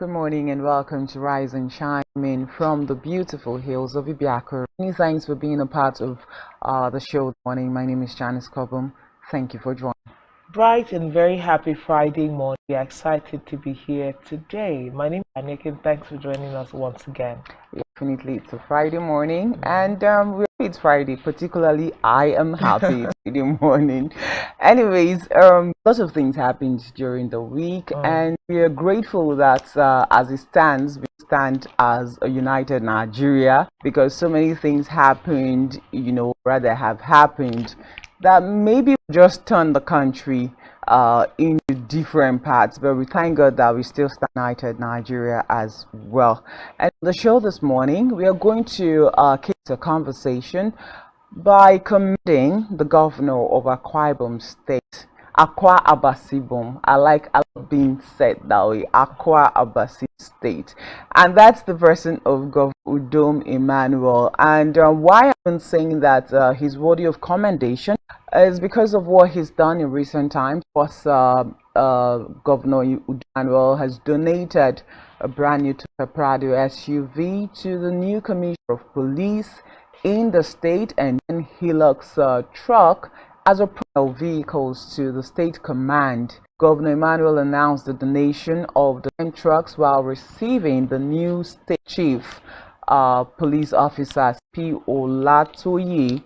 Good morning and welcome to Rise and Shine in from the beautiful hills of Ibiako. Many thanks for being a part of the show this morning. My name is Janice Cobham. Thank you for joining. Bright and very happy Friday morning. We are excited to be here today. My name is INEC and thanks for joining us once again. Definitely, it's a Friday morning and it's Friday. Particularly, I am happy it's Friday morning. Anyways, lots of things happened during the week and we are grateful that as it stands, we stand as a united Nigeria because so many things happened, rather have happened that maybe just turned the country into different parts, but we thank God that we still stand united Nigeria as well. And the show this morning, we are going to kick a conversation by commending the governor of Akwa Ibom State, Akwa Abasibom. I like being said that way, Akwa Abasi State, and that's the person of Governor Udom Emmanuel. And why I've been saying that he's worthy of commendation is because of what he's done in recent times. Plus, Governor Emmanuel has donated a brand new Toyota Prado SUV to the new Commissioner of Police in the state, and then Hilux truck as a of vehicles to the state command. Governor Emmanuel announced the donation of the 10 trucks while receiving the new state chief police officer P. Olatoye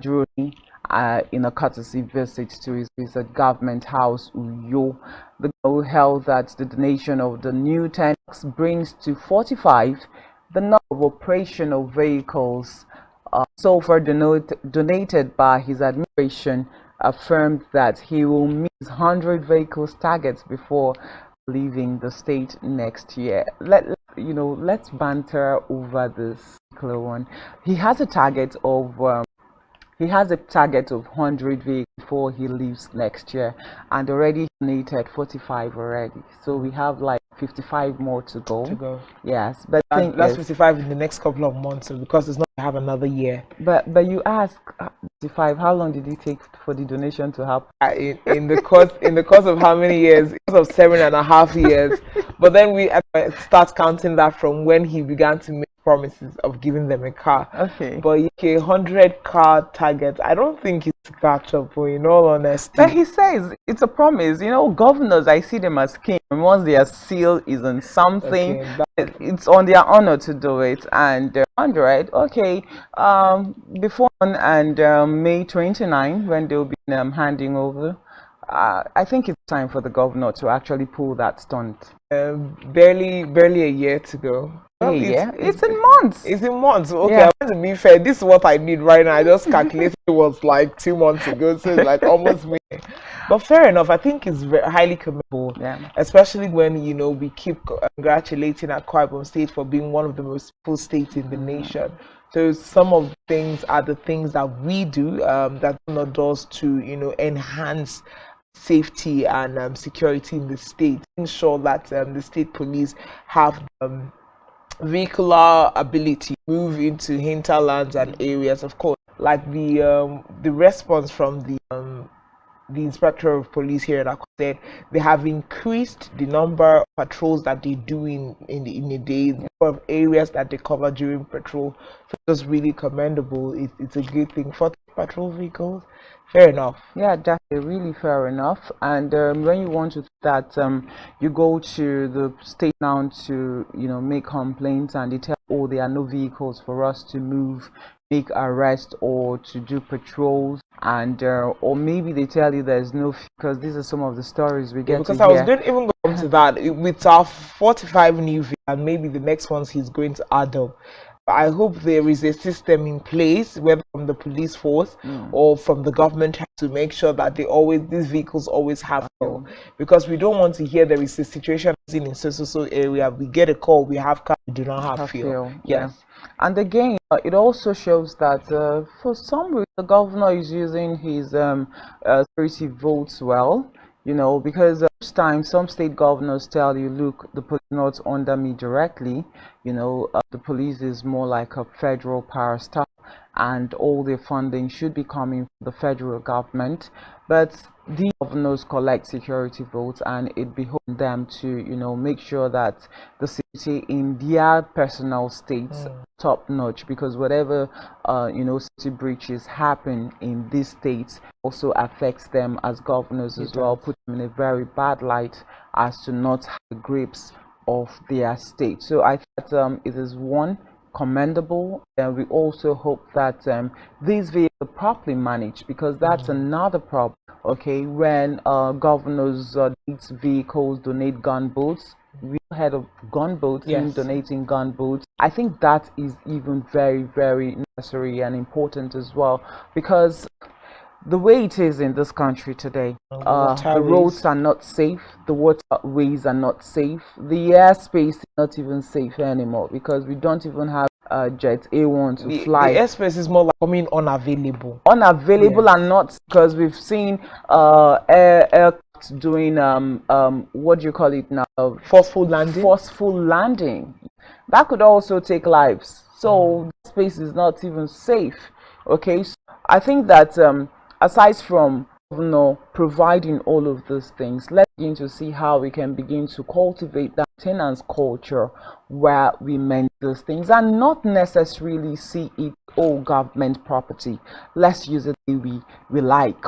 during in a courtesy visit to his visit government house Uyo. The governor held that the donation of the new 10 trucks brings to 45 the number of operational vehicles so far donated by his administration. Affirmed that he will meet 100 vehicles targets before leaving the state next year. Let's banter over this particular one. He has a target of 100 vehicles before he leaves next year, and already donated 45 already. So we have like 55 more to go. Yes, but that's 55 in the next couple of months, so because it's not to have another year. But you ask 55. How long did it take for the donation to happen? In the course of how many years? Because of 7.5 years. But then we start counting that from when he began to make promises of giving them a car. Okay. But 100 car target, I don't think it's catch up, in all honesty. But he says it's a promise. Governors, I see them as king. And once their seal is on something, it's on their honor to do it. And 100, okay. Before and May 29, when they'll be handing over, I think it's time for the governor to actually pull that stunt. Barely a year to go. It's in months. It's in months. Okay, yeah. I want to be fair. This is what I need right now. I just calculated it was like 2 months ago, so it's like almost me. But fair enough. I think it's highly commendable, especially when we keep congratulating Akwa Ibom State for being one of the most peaceful states in the nation. So some of the things are the things that we do that does to enhance safety and security in the state. Ensure that the state police have vehicular ability to move into hinterlands and areas. Of course, like the response from the inspector of police here in Akwa said they have increased the number of patrols that they do in a day, the number of areas that they cover during patrol. So it's really commendable. It's a good thing for patrol vehicles. Fair enough. Yeah, that's really fair enough. And when you want to that, you go to the state now to make complaints, and they tell, oh, there are no vehicles for us to move, make arrests, or to do patrols, and or maybe they tell you there's no, because these are some of the stories we get. Because I was going to even go into that with our 45 new vehicles, and maybe the next ones he's going to add up. I hope there is a system in place, whether from the police force or from the government, to make sure that these vehicles always have fuel. Because we don't want to hear there is a situation in so area, we get a call, we have car, we do not have fuel. Yes. And again, it also shows that for some reason the governor is using his security votes well. Because this time some state governors tell you, look, the police is not under me directly. The police is more like a federal power staff, and all their funding should be coming from the federal government. But the governors collect security votes, and it behoves them to, make sure that the security in their personal states top notch, because whatever security breaches happen in these states also affects them as governors as well, put them in a very bad light as to not have the grips of their state. So I thought it is one commendable, and we also hope that these vehicles are properly managed, because that's another problem. Okay, when governors donate vehicles, donate gunboats. We heard of gunboats, donating gunboats. I think that is even very, very necessary and important as well, because the way it is in this country today, the roads are not safe, the waterways are not safe, the airspace is not even safe anymore, because we don't even have jet A1 to fly. The airspace is more like coming unavailable. And not, because we've seen aircraft doing what do you call it now? Forceful landing. Forceful landing. That could also take lives. So space is not even safe. Okay, so I think that aside from providing all of those things, let's begin to see how we can begin to cultivate that maintenance culture where we maintain those things and not necessarily see it all government property. Let's use it the way we like.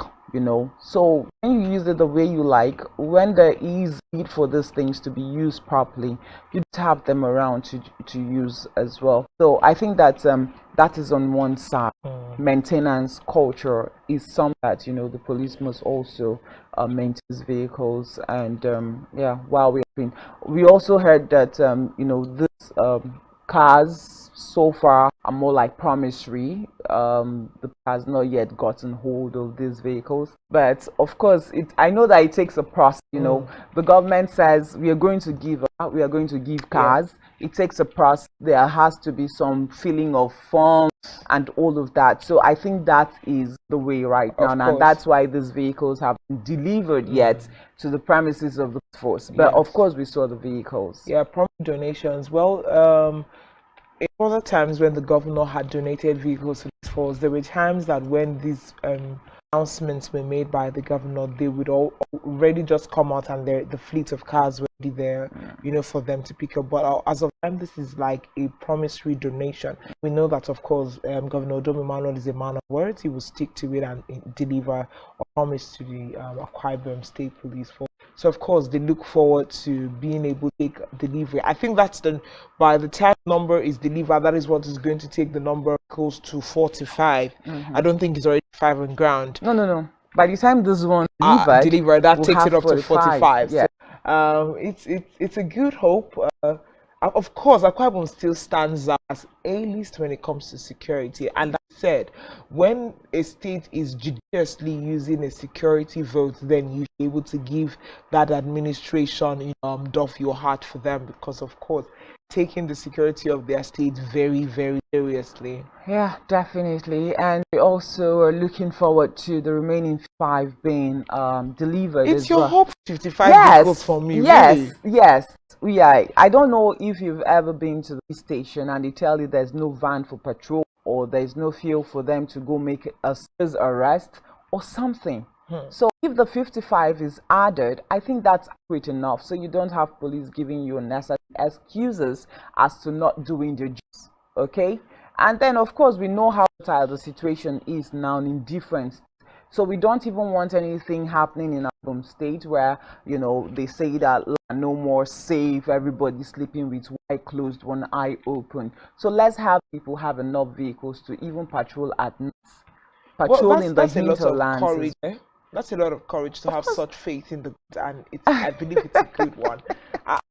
So when you use it the way you like, when there is need for these things to be used properly, you just have them around to use as well. So I think that that is on one side. Maintenance culture is something that the police must also maintain vehicles. And while we also heard that this cars so far are more like promissory. The has not yet gotten hold of these vehicles, but of course I know that it takes a process. The government says we are going to give cars. It takes a process. There has to be some filling of forms and all of that. So I think that is the way right now, and that's why these vehicles have been delivered yet to the premises of the force. But of course we saw the vehicles. Promised donations. Well, in other times when the governor had donated vehicles to this force, there were times that when these announcements were made by the governor, they would already just come out and the fleet of cars were already there, for them to pick up. But as of time, this is like a promissory donation. We know that, of course, Governor Dom Emmanuel is a man of words. He will stick to it and deliver a promise to the Akwa Ibom State Police Force. So of course they look forward to being able to take delivery. I think that's by the time number is delivered, that is what is going to take the number close to 45. I don't think it's already 5 on ground. No. By the time this one delivered, that we'll takes it up 45. To 45. Yeah. So, it's a good hope. Of course, Akwa Ibom still stands out as A-list when it comes to security. And that said, when a state is judiciously using a security vote, then you should be able to give that administration doff your heart for them, because of course taking the security of their state very, very seriously. Yeah, definitely. And we also are looking forward to the remaining 5 being delivered. It's your hope 55 vehicles for me. Yes. Yeah, I don't know if you've ever been to the station and they tell you there's no van for patrol, or there's no fuel for them to go make a serious arrest or something. So if the 55 is added, I think that's great enough. So you don't have police giving you unnecessary excuses as to not doing their jobs. Okay? And then of course we know how volatile the situation is now in different. So we don't even want anything happening in our state where, they say that no more safe, everybody sleeping with one eye closed, one eye open. So let's have people have enough vehicles to even patrol at night. Patrolling the hinterlands. That's a lot of courage to have such faith in and I believe it's a good one.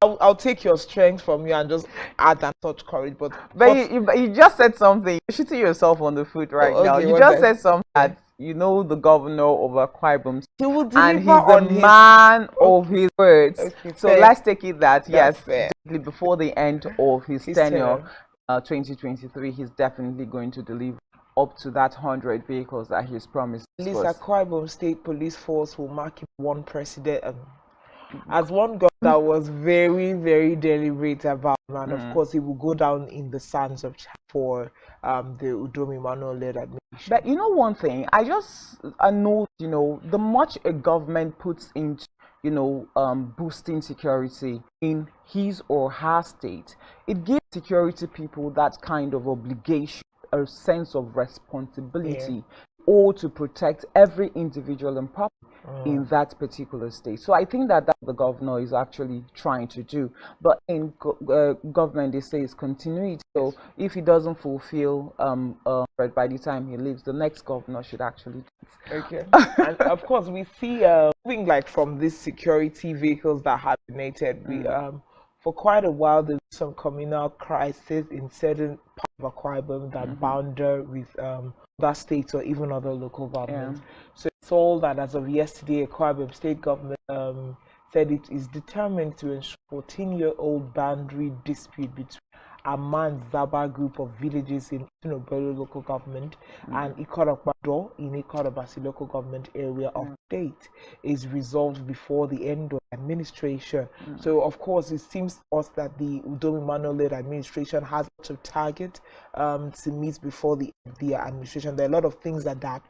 I'll take your strength from you and just add that such courage. But you just said something. You're shooting yourself on the foot now. You just said something that the governor of Akwa Ibom, he will deliver, and he's the man of his words. So let's take it that before the end of his tenure, 2023, he's definitely going to deliver up to that 100 vehicles that he's promised. At least Akwa Ibom State Police Force will mark him one president. as one God that was very, very deliberate about, and of course, he will go down in the sands of for the Udomi Manuel-led administration. But you know one thing, I know, the much a government puts into, boosting security in his or her state, it gives security people that kind of obligation, a sense of responsibility, or to protect every individual and property in that particular state. So I think that the governor is actually trying to do. But in government, they say it's continuity. So if he doesn't fulfill by the time he leaves, the next governor should actually do it. Okay. And of course, we see moving like from these security vehicles that have been donated, we for quite a while there's some communal crisis in certain parts of Akwa Ibom that bounder with other states or even other local governments. So it's all that as of yesterday, Akwa Ibom state government said it is determined to ensure 14-year-old boundary dispute between Aman Zaba group of villages in Tinobelo local government and Ikorokbado in Ikorobasi local government area of state is resolved before the end of administration. So of course it seems to us that the Udomi Manuel-led administration has to target to meet before the administration. There are a lot of things that they are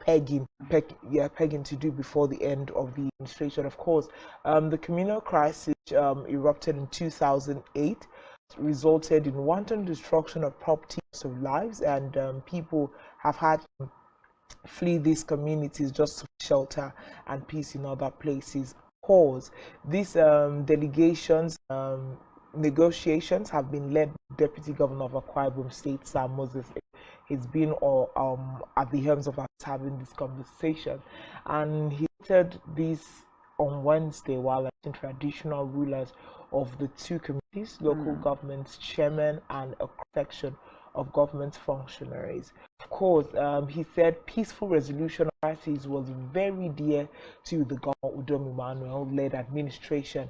pegging to do before the end of the administration. Of course, the communal crisis erupted in 2008. Resulted in wanton destruction of properties of lives, and people have had to flee these communities just to shelter and peace in other places. Cause these delegations negotiations have been led by Deputy Governor of Akwa Ibom State, Sir Moses. He's been at the helms of us having this conversation, and he said this on Wednesday while traditional rulers of the two committees, local government chairman and a section of government functionaries. Of course, he said peaceful resolution of crises was very dear to the Governor Udomi Manuel-led administration.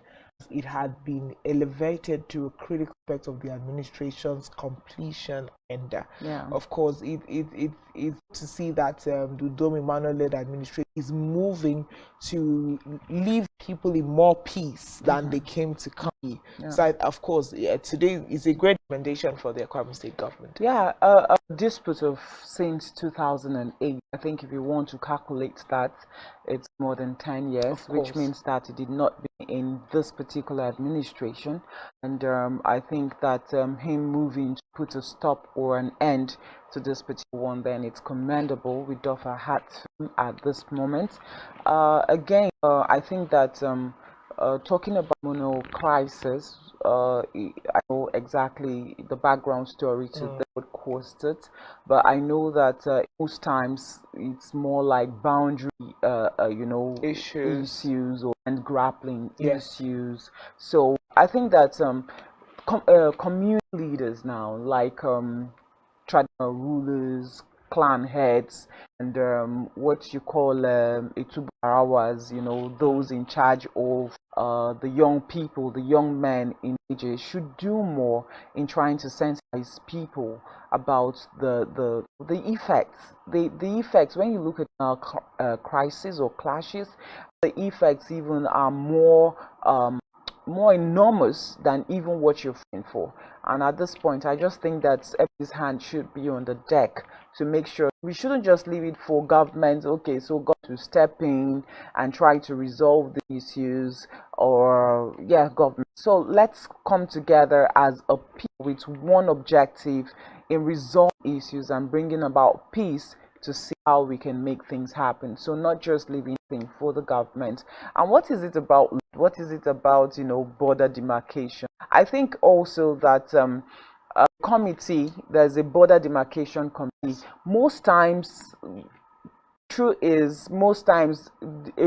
It had been elevated to a critical aspect of the administration's completion, and of course, it's to see that the Udomi Manuel-led administration is moving to leave people in more peace than they came to come. So, of course, today is a great recommendation for the Akwa Ibom State government. Yeah, a dispute of since 2008. I think if you want to calculate that, it's more than 10 years, which means that it did not be in this particular administration. And I think that him moving to put a stop or an end to this particular one, then it's commendable. We doff our hats at this moment. Again, I think that talking about mono crisis, I know exactly the background story to what caused it, but I know that most times it's more like boundary, issues or and grappling issues. So I think that community leaders now, like traditional rulers, clan heads, and what you call Itubarawas, those in charge of the young people, the young men in ages, should do more in trying to sensitize people about the effects. When you look at crises or clashes, the effects even are more enormous than even what you're fighting for. And at this point, I just think that everybody's hand should be on the deck to make sure we shouldn't just leave it for government. Okay, so God to step in and try to resolve the issues, or government. So let's come together as a people with one objective in resolving issues and bringing about peace to see how we can make things happen. So not just leaving things for the government. And what is it about? What is it about, border demarcation? I think also that committee, there's a border demarcation committee. Most times, a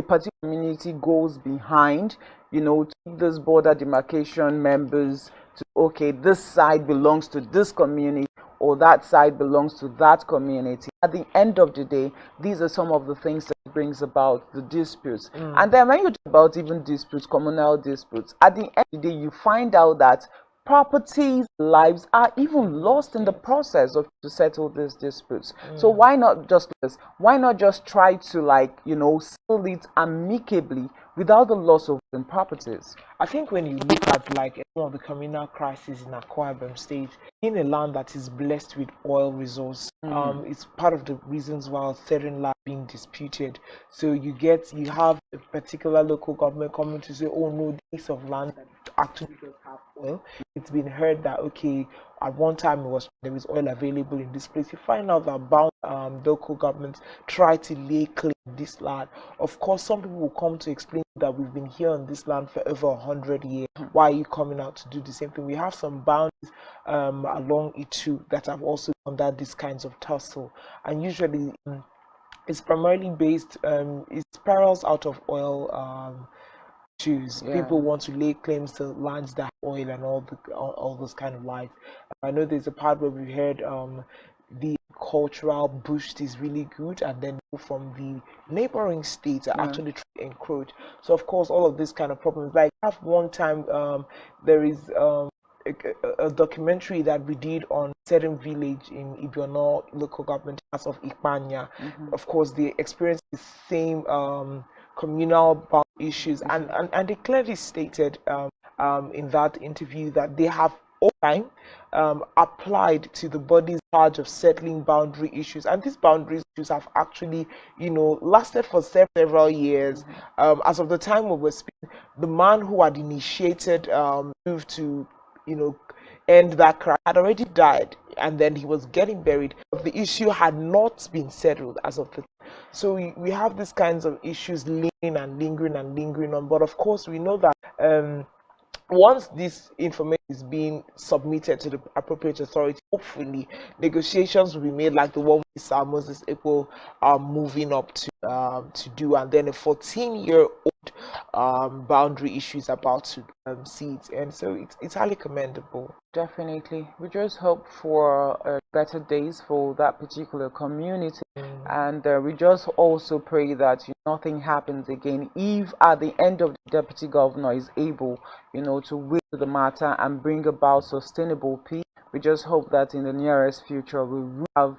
particular community goes behind, to those border demarcation members to, okay, this side belongs to this community, or that side belongs to that community. At the end of the day, these are some of the things that brings about the disputes. And then when you talk about even disputes, communal disputes, at the end of the day, you find out that properties, lives are even lost in the process of to settle these disputes. So why not just try to settle it amicably without the loss of properties. I think when you look at like some of the communal crises in Akwa Ibom State, in a land that is blessed with oil resource, it's part of the reasons why certain land being disputed. So you have a particular local government coming to say, oh no, this piece of land that actually does have oil. It's been heard that okay, at one time there was oil available in this place. You find out that local governments try to lay claim to this land. Of course, some people will come to explain that we've been here on this land for over 100 years. Why are you coming out to do the same thing? We have some boundaries along it too that have also under these kinds of tussle, and usually it's primarily based it spirals out of oil issues. People want to lay claims to lands that have oil and all those kind of lights. I know there's a part where we heard the cultural boost is really good, and then from the neighboring states are actually trying to encroach. So of course all of these kind of problems, like have one time there is a documentary that we did on certain village in Ibiono local government as of Ikpanya. Of course they experience the same communal bound issues, and they clearly stated in that interview that they have over time applied to the bodies charge of settling boundary issues, and these boundary issues have actually lasted for several years. As of the time we were speaking, the man who had initiated move to end that crime had already died, and then he was getting buried, but the issue had not been settled as of the time. So we have these kinds of issues lingering on, but of course we know that once this information is being submitted to the appropriate authority, hopefully negotiations will be made like the one we saw Moses April moving up to do, and then a 14-year-old boundary issue is about to see it, and so it's highly commendable. Definitely, we just hope for better days for that particular community, and we just also pray that nothing happens again. If at the end of the deputy governor is able, to weigh the matter and bring about sustainable peace, we just hope that in the nearest future we will have,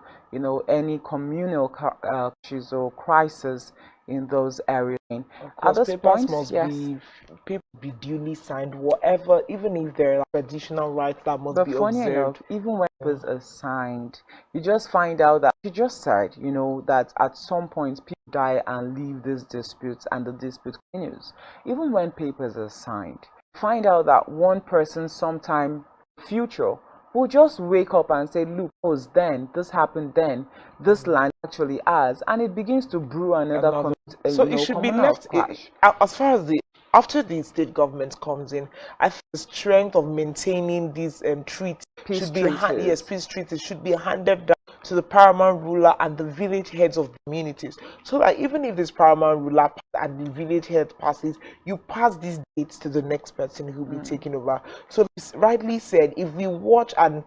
any communal issues or crisis in those areas. Of course, papers must be duly signed, whatever, even if there are additional rights that must be funny observed. enough, even when papers are signed, you just find out that you just said, that at some point people die and leave these disputes, and the dispute continues. Even when papers are signed, find out that one person sometime future will just wake up and say, look, this happened then, this land actually has, and it begins to brew another so it should be left as far as after the state government comes in. I think the strength of maintaining these peace treaties should be handed down to the paramount ruler and the village heads of the communities, so that even if this paramount ruler and the village head passes, you pass these dates to the next person who will be taking over. So it's rightly said, if we watch and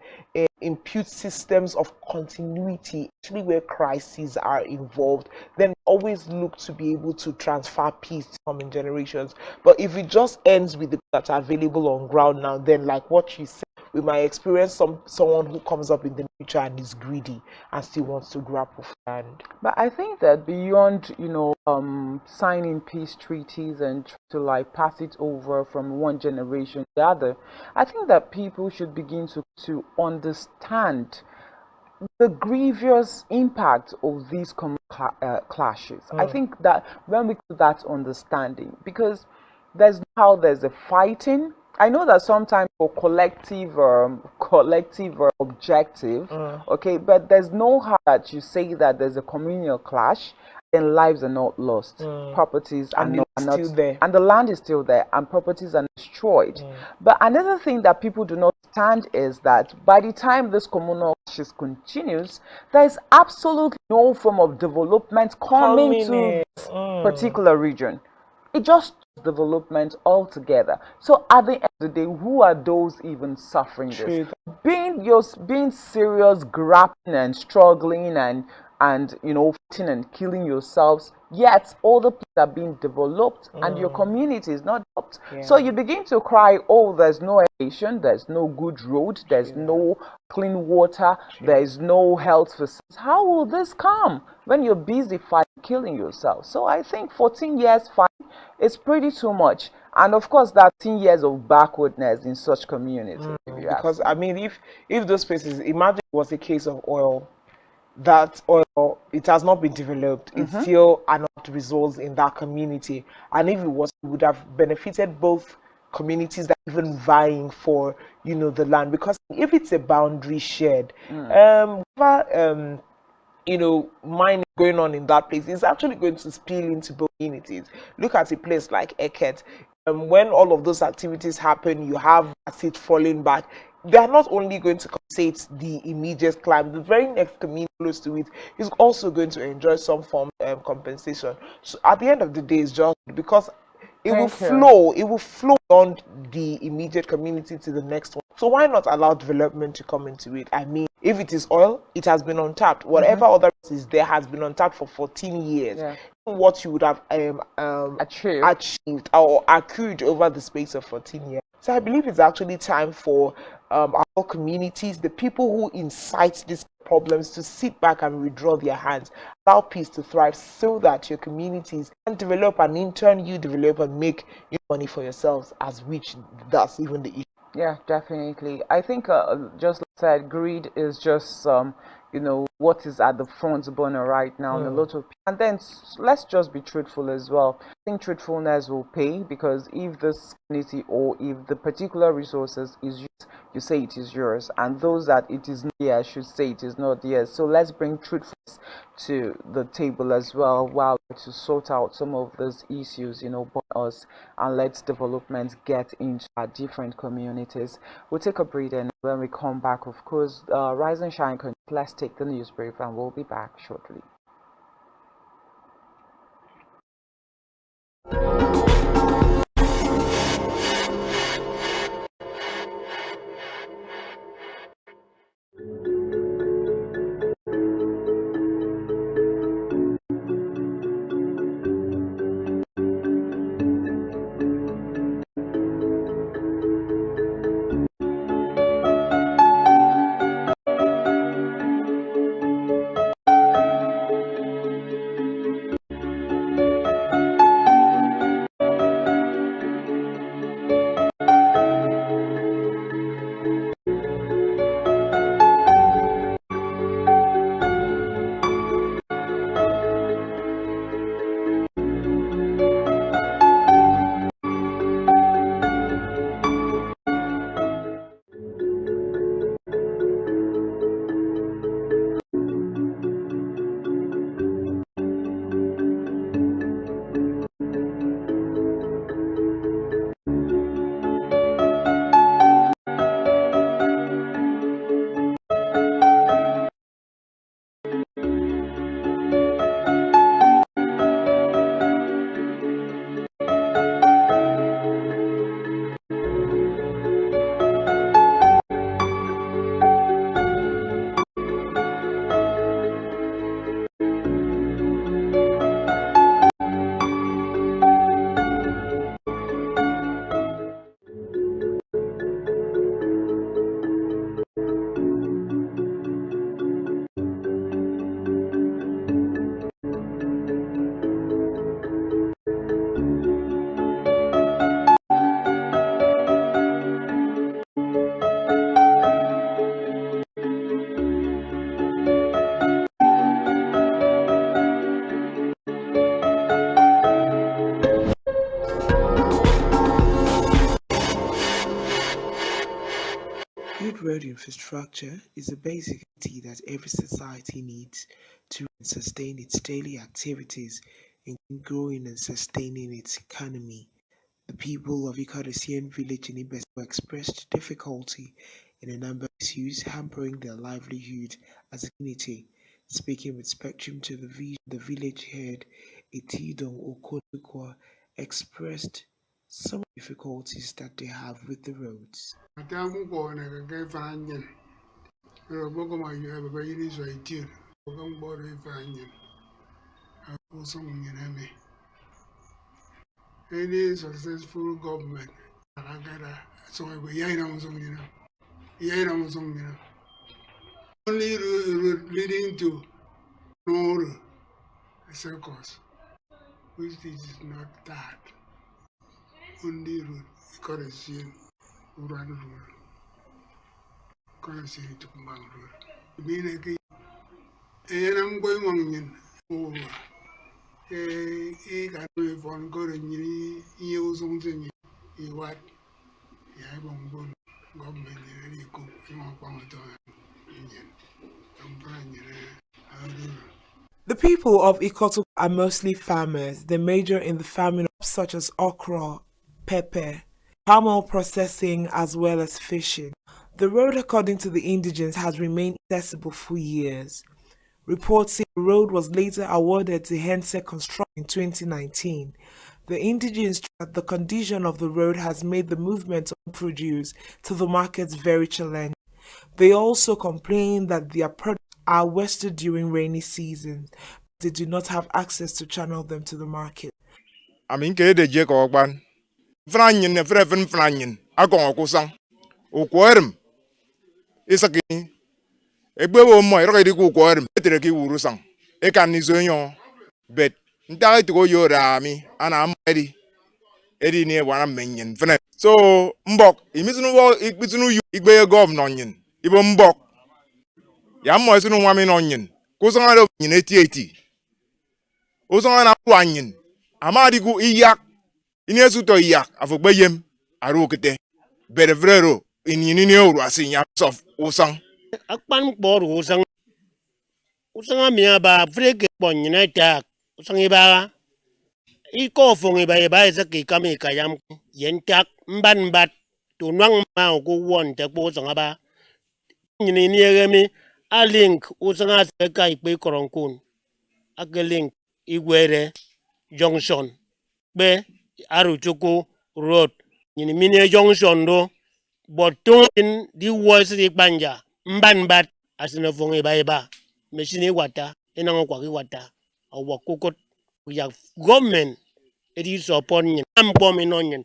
impute systems of continuity, actually where crises are involved, then always look to be able to transfer peace to coming generations. But if it just ends with the that are available on ground now, then like what you said, we might experience someone who comes up in the future and is greedy and still wants to grapple for land. But I think that beyond signing peace treaties and to pass it over from one generation to the other, I think that people should begin to understand the grievous impact of these clashes. I think that when we get that understanding, because there's a fighting. I know that sometimes for collective objective, okay, but there's no how that you say that there's a communal clash and lives are not lost, properties are not still there, and the land is still there, and properties are destroyed. But another thing that people do not understand is that by the time this communal clashes continues, there is absolutely no form of development coming to this particular region. It just development altogether. So at the end of the day, who are those even suffering this? Being serious, grappling and struggling and and fighting and killing yourselves, yet all the places are being developed and your community is not developed. So you begin to cry, oh, there's no education, there's no good road, there's no clean water, there's no health facilities. How will this come when you're busy fighting, killing yourself? So I think 14 years fine is pretty too much. And of course, that 10 years of backwardness in such communities. Because I mean, if those places, imagine it was a case of oil, that oil, it has not been developed, it still are not results in that community, and if it was, it would have benefited both communities that are even vying for the land, because if it's a boundary shared, mining going on in that place is actually going to spill into both communities. Look at a place like Eket. When all of those activities happen, you have acid falling back. They are not only going to compensate the immediate climate, the very next community close to it is also going to enjoy some form of compensation. So at the end of the day, it's just because it will flow beyond the immediate community to the next one. So why not allow development to come into it? I mean, if it is oil, it has been untapped. Whatever other is there has been untapped for 14 years. What you would have achieved or accrued over the space of 14 years. So I believe it's actually time for our communities, the people who incite these problems, to sit back and withdraw their hands, allow peace to thrive, so that your communities can develop, and in turn you develop and make money for yourselves, as which that's even the issue. Yeah, definitely. I think just like I said, greed is just what is at the front burner right now, and a lot of and then let's just be truthful as well. I think truthfulness will pay, because if this community or if the particular resources is used, you say it is yours, and those that it is not theirs should say it is not theirs. So let's bring truthfulness to the table as well, while to sort out some of those issues by us, and let development get into our different communities. We'll take a breather, and when we come back, of course, Rise and Shine, let's take the news brief, and we'll be back shortly. Good road infrastructure is a basic need that every society needs to sustain its daily activities, including growing and sustaining its economy. The people of Ikadosian village in Ibeso expressed difficulty in a number of issues hampering their livelihood as a community. Speaking with Spectrum to the village head, Etidong Okonukwa expressed some difficulties that they have with the roads. Any successful government, so we only leading to no circles, which is not that. Only road, currency, run road, currency to Bang road. Being and I'm going on over. A got away from God and you something you what? You have on board government, you go, you want to The people of Ikoto are mostly farmers. They major in the farming such as okra, pepper, palm oil processing, as well as fishing. The road, according to the indigents, has remained accessible for years. Reports say the road was later awarded to Hense Construction in 2019. The indigents stress that the condition of the road has made the movement of produce to the markets very challenging. They also complain that their products are wasted during rainy seasons. They do not have access to channel them to the market. I mean, the Jacob ban Franyin, a Freven Franyin, a Gonkusang, Uquarum. It's a king. A bow my ready to quorum, better give Urusang. A can is on bet. Die to go your army, and I'm ready. Eddie near one minion. So, Mbok, it's no you, it be a governor onion. Even Mbok. Yam was no woman onion. Goes on out in 80. Ozana wanyin amadi ku iyak inesu to iyak afogbayem arokete berevrero ininini oru asinya sof usang akpan bor usang amia ba freke bonyina tak usang iba iko fongi ba izaki kami kayam yentak mban tunwang ma ko won te po usang ba nyini ni eremi a link usang se kai pe koronkun a link igwere junction be aruchuku road nyini mini junction do botun di voice di banja mban asina fongi ba machine wata ina kwa wata awakukot ya government it is upon am bombing onion.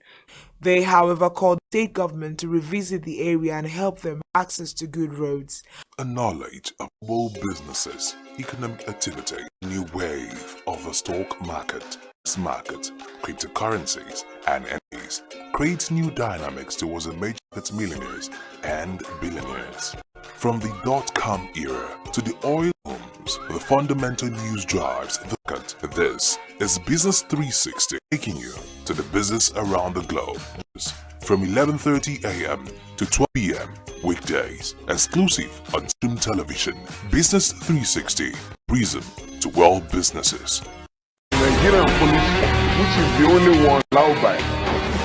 They, however, called the state government to revisit the area and help them access to good roads. A knowledge of more businesses, economic activity, new wave of the stock market, market, cryptocurrencies, and NFTs creates new dynamics towards the major millionaires and billionaires. From the .com era to the oil booms, the fundamental news drives the cut. This is Business 360, taking you to the business around the globe. From 11:30 a.m. to 12 p.m. weekdays, exclusive on Stream Television. Business 360, Prism to world businesses. Nigerian police, which is the only one allowed by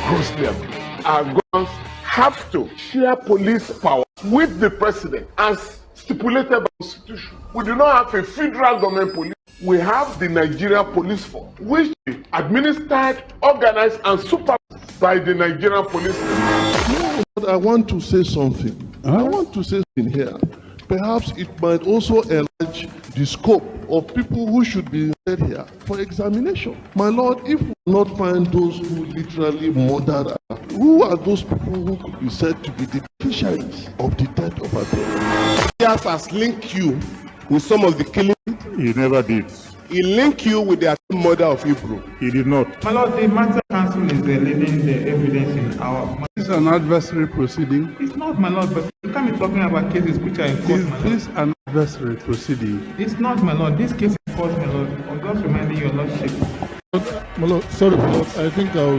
gross level, our governments have to share police power with the president as stipulated by the Constitution. We do not have a federal government police. We have the Nigerian police force, which is administered, organized, and supervised by the Nigerian police. No, but I want to say something. I want to say something here. Perhaps it might also enlarge the scope of people who should be led here for examination. My Lord, if we not find those who literally murdered, who are those people who could be said to be the beneficiaries of the death of our brother? Yes, has linked you with some of the killing. He never did. He linked you with the murder of Hebrew. He did not. My Lord, the matter council is leading the evidence in our... This is an adversary proceeding. It's not, my Lord, but you can't be talking about cases which are in court. Is this an adversary proceeding? It's not, my Lord. This case is in court, my Lord. I'm just reminding your Lordship. My Lord, sorry, my Lord. I think I'll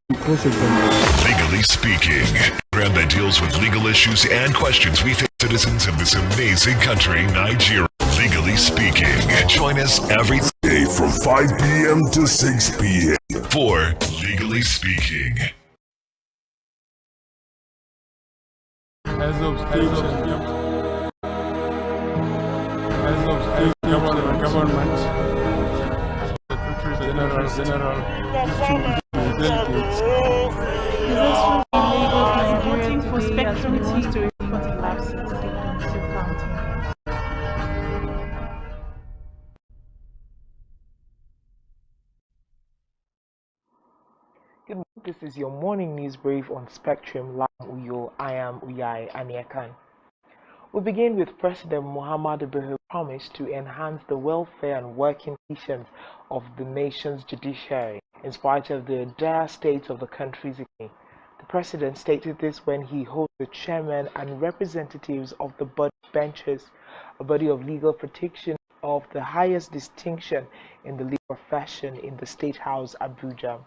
be cross-examined. Legally Speaking, a program that deals with legal issues and questions we face citizens of this amazing country, Nigeria. Legally Speaking. Join us every day from 5 p.m. to 6 p.m. for Legally Speaking. As of government, Secretary General, delegates. Voting for Spectrum TV to report lapses in County. This is your morning news brief on Spectrum Live Uyo. I am Uyai Aniakan. We begin with President Muhammadu Buhari's promise to enhance the welfare and working conditions of the nation's judiciary in spite of the dire state of the country's economy. The president stated this when he hosted the chairman and representatives of the body benches, a body of legal protection of the highest distinction in the legal profession in the State House, Abuja.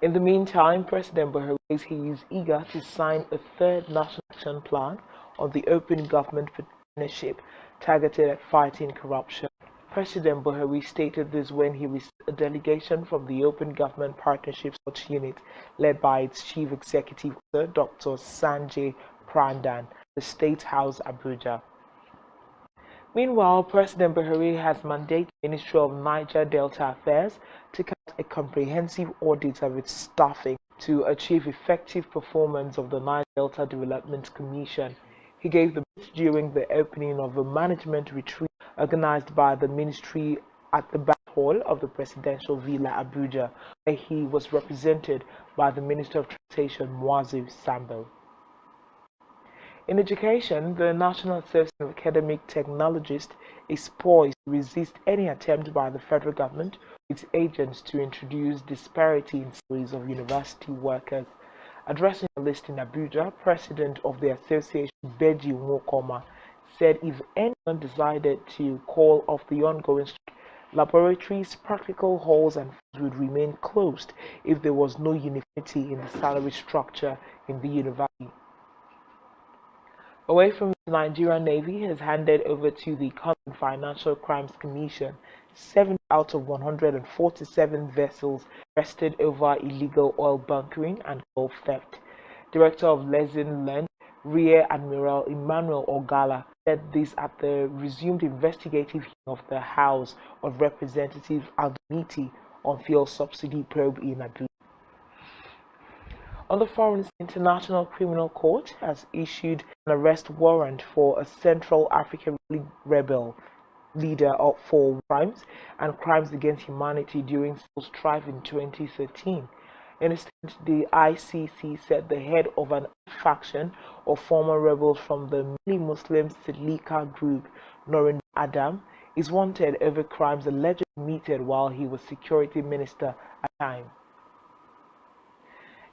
In the meantime, President Buhari says he is eager to sign a third national action plan on the open government partnership targeted at fighting corruption. President Buhari stated this when he received a delegation from the Open Government Partnership Search Unit led by its Chief Executive Officer, Dr. Sanjay Prandan, the State House, Abuja. Meanwhile, President Buhari has mandated the Ministry of Niger Delta Affairs to conduct a comprehensive audit of its staffing to achieve effective performance of the Niger Delta Development Commission. He gave the brief during the opening of a management retreat organized by the ministry at the back hall of the Presidential Villa, Abuja, where he was represented by the Minister of Transportation, Muazu Sambo. In education, the National Association of Academic Technologists is poised to resist any attempt by the federal government or its agents to introduce disparity in salaries of university workers. Addressing a list in Abuja, President of the association, Beji Nwokoma, said if anyone decided to call off the ongoing strike, laboratories, practical halls, and fields would remain closed if there was no uniformity in the salary structure in the university. Away from the Nigerian Navy has handed over to the Common Financial Crimes Commission 7 out of 147 vessels arrested over illegal oil bunkering and gold theft. Director of Lesson Learned, Rear Admiral Emmanuel Ogala, said this at the resumed investigative hearing of the House of Representatives Admiti on fuel subsidy probe in Abuja. On the foreign, International Criminal Court has issued an arrest warrant for a Central African League rebel leader for crimes and crimes against humanity during civil strife in 2013. In a statement, the ICC said the head of an faction of former rebels from the Muslim Selika group, Norin Adam, is wanted over crimes allegedly committed while he was security minister at the time.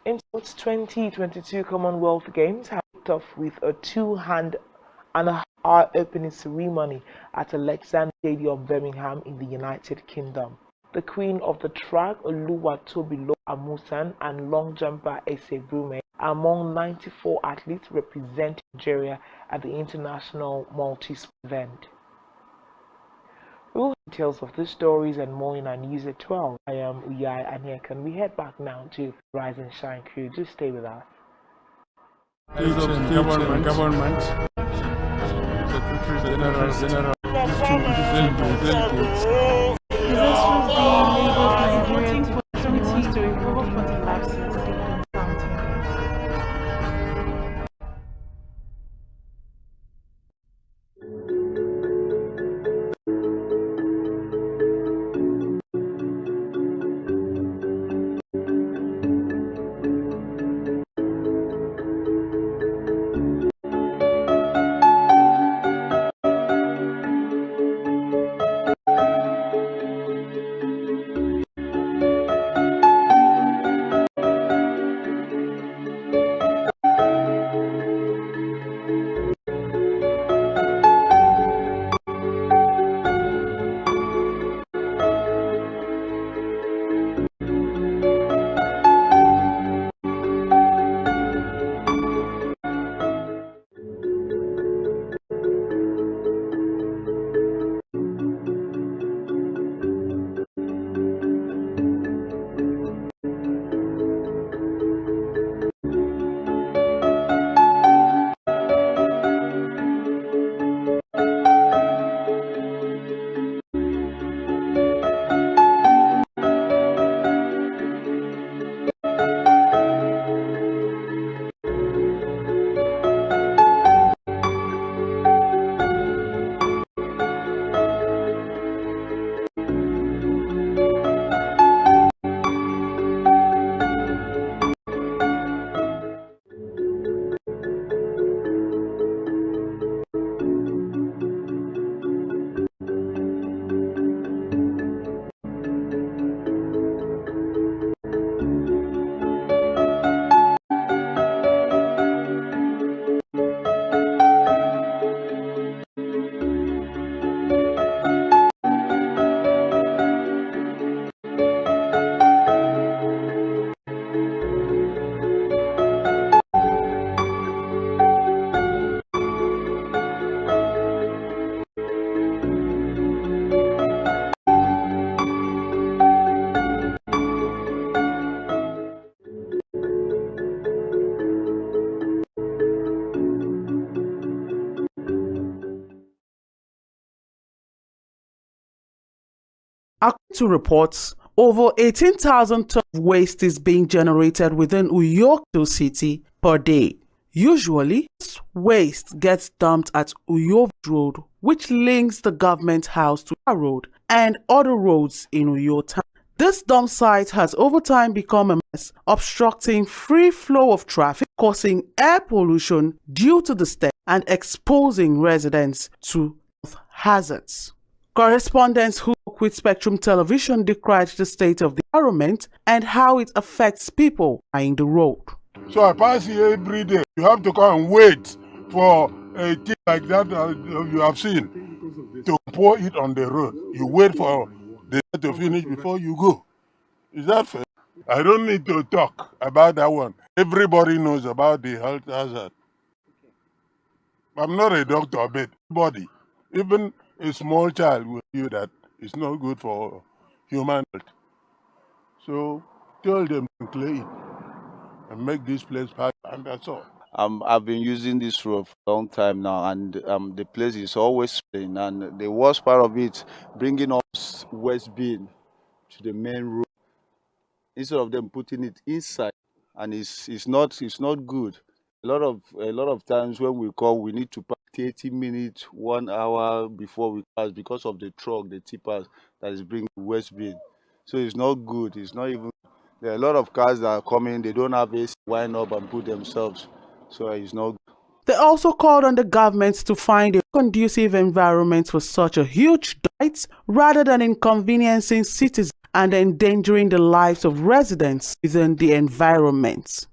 In sports, 2022 Commonwealth Games have kicked off with a 2.5-hour opening ceremony at Alexandra Stadium, Birmingham, in the United Kingdom. The Queen of the track, Oluwatobilo Amusan, and long jumper Ese Brume are among 94 athletes representing Nigeria at the international multi-sport event. We will have details of these stories and more in our news at 12. I am Uyai Aniakan. We head back now to Rise and Shine crew. Just stay with us. Government, Secretary General, delegates. According to reports, over 18,000 tons of waste is being generated within Uyo City per day. Usually, this waste gets dumped at Uyo Road, which links the government house to our road and other roads in Uyo town. This dump site has over time become a mess, obstructing free flow of traffic, causing air pollution due to the stench, and exposing residents to health hazards. Correspondents who work with Spectrum Television decried the state of the environment and how it affects people buying the road. So I pass here every day. You have to come and wait for a thing like that you have seen to pour it on the road. You wait for the day to finish before you go. Is that fair? I don't need to talk about that one. Everybody knows about the health hazard. I'm not a doctor, but everybody, even a small child will tell you that it's not good for human health. So tell them to clear it and make this place pass, and that's all. I've been using this road for a long time now, and the place is always plain. And the worst part of it, bringing us West Bin to the main road instead of them putting it inside, and it's not good. A lot of times when we call, we need to pass 30 minutes, 1 hour before we pass because of the truck, the tippers that is bringing West Bin. So it's not good. It's not even. There are a lot of cars that are coming. They don't have AC, wind up and put themselves. So it's not good. They also called on the government to find a conducive environment for such a huge site rather than inconveniencing citizens and endangering the lives of residents within the environment.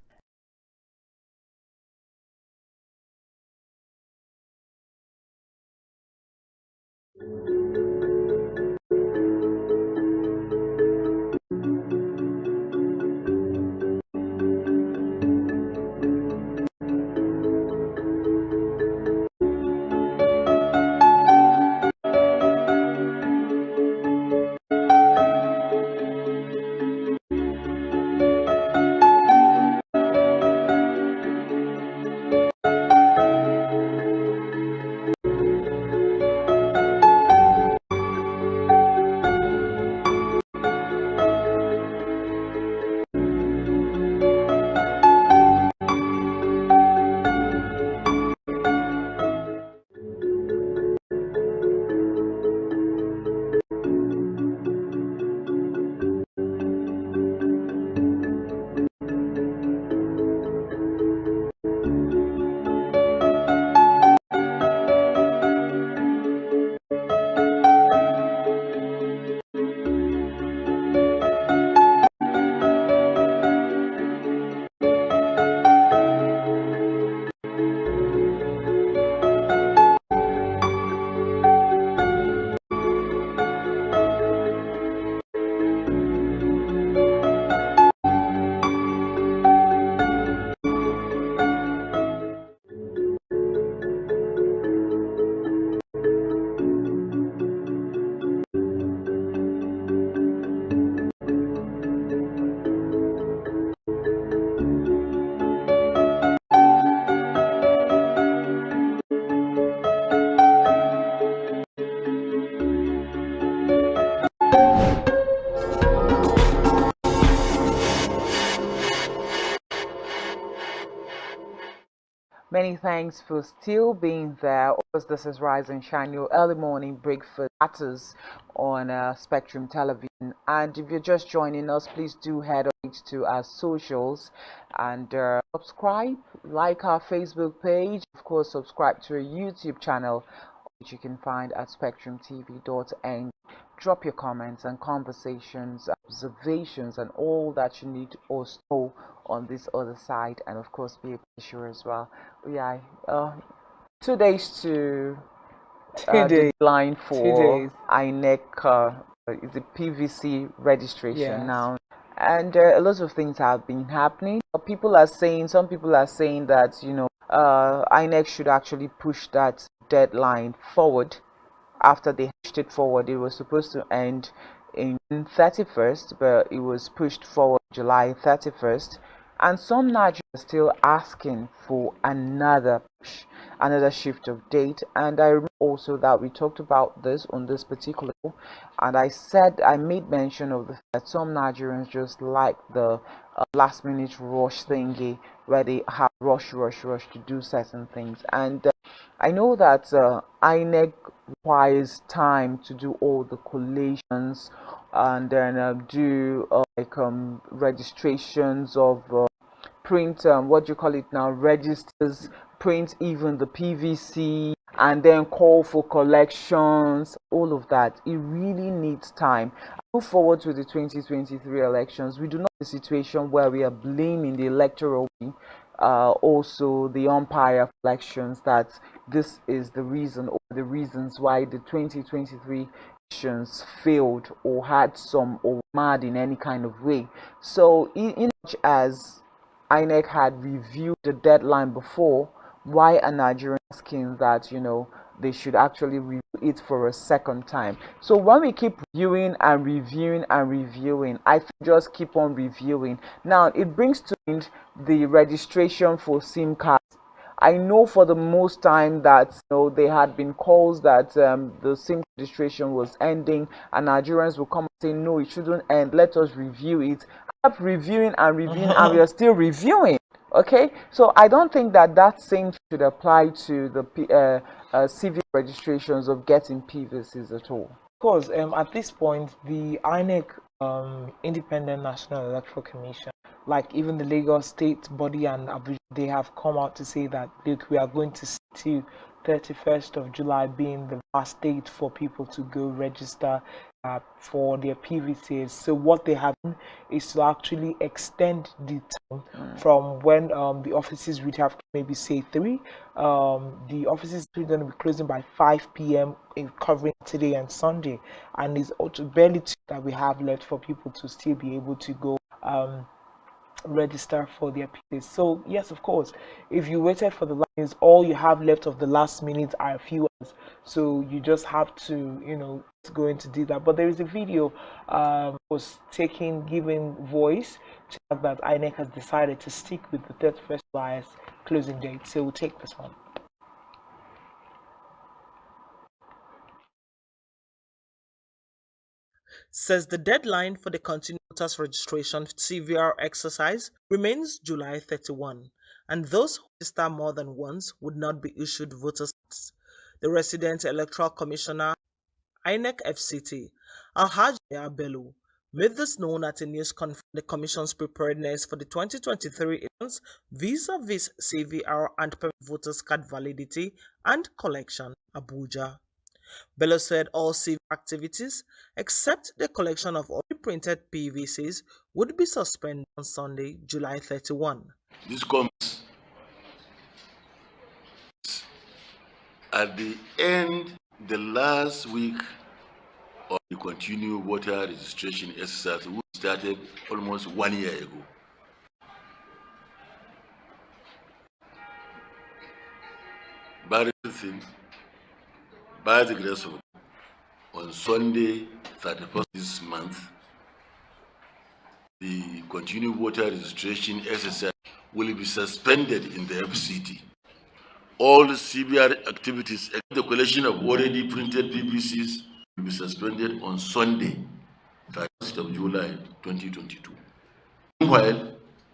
Many thanks for still being there. Of course, this is Rise and Shine, your early morning breakfast matters on Spectrum Television. And if you're just joining us, please do head over to our socials and subscribe, like our Facebook page. Of course, subscribe to our YouTube channel, which you can find at spectrumtv.ng. Drop your comments and conversations, observations, and all that you need or know on this other side, and of course be sure as well. Yeah, 2 days to deadline for INEC is the PVC registration now, and a lot of things have been happening. Some people are saying that INEC should actually push that deadline forward. After they pushed it forward, it was supposed to end in 31st, but it was pushed forward July 31st. and some Nigerians are still asking for another push, another shift of date. And I remember also that we talked about this on this particular show, and I made mention of the fact that some Nigerians just like the last minute rush thingy where they have rush to do certain things. And I know that INEC requires time to do all the collations and then do registrations of print what do you call it now, registers, print even the PVC, and then call for collections, all of that. It really needs time. I move forward to the 2023 elections. We do not have a situation where we are blaming the electoral also the umpire elections, that this is the reason or the reasons why the 2023 elections failed or had some or mad in any kind of way. So in much as INEC had reviewed the deadline before, why are Nigerians asking that they should actually review it for a second time? So when we keep reviewing and reviewing and reviewing, I just keep on reviewing. Now it brings to mind the registration for SIM cards. I know for the most time that there had been calls that the SIM registration was ending, and Nigerians will come and say, no, it shouldn't end, let us review it. I kept reviewing and reviewing, and we are still reviewing. Okay, so I don't think that same should apply to the CV registrations of getting PVCs at all. Of course, at this point, the INEC, Independent National Electoral Commission, like even the Lagos State body and Abuja, they have come out to say that, look, we are going to see to 31st of July being the last date for people to go register for their PVCs. So what they have done is to actually extend the time from when the offices would have maybe say 3. The offices are going to be closing by 5 p.m. covering today and Sunday, and it's barely 2 that we have left for people to still be able to go register for their PVCs. So yes, of course, if you waited for the lines, all you have left of the last minute are a few hours. So you just have to go into do that. But there is a video was giving voice to that INEC has decided to stick with the 31st July closing date. So we'll take this one. Says the deadline for the continued voters registration CVR exercise remains July 31, and those who register more than once would not be issued voters cards. The resident electoral commissioner, INEC FCT, Alhaji Bello, made this known at a news conference on the Commission's preparedness for the 2023 elections vis-a-vis CVR and voters card validity and collection, Abuja. Bello said all CVR activities, except the collection of all printed PVCs, would be suspended on Sunday, July 31. This comes at the end, the last week of the continued voter registration exercise, which started almost 1 year ago. By the grace of God, on Sunday, 31st this month, the continued voter registration exercise will be suspended in the FCT. All CVR activities, except the collection of already printed PVCs, will be suspended on Sunday, 31st of July 2022. Meanwhile,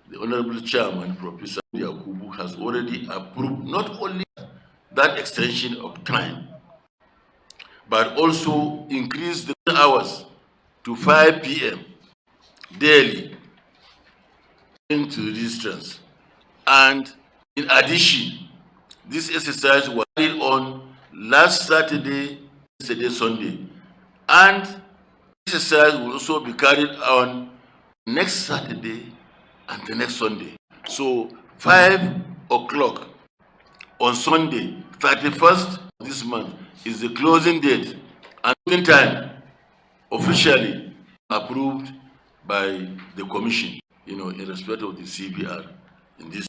the Honorable Chairman, Professor Yakubu, has already approved not only that extension of time, but also increased the hours to 5 p.m. daily into registrants. And in addition, this exercise was carried on last Saturday, Sunday, and this exercise will also be carried on next Saturday and the next Sunday. So 5 o'clock on Sunday, 31st this month, is the closing date and closing time officially approved by the Commission, in respect of the CVR in this.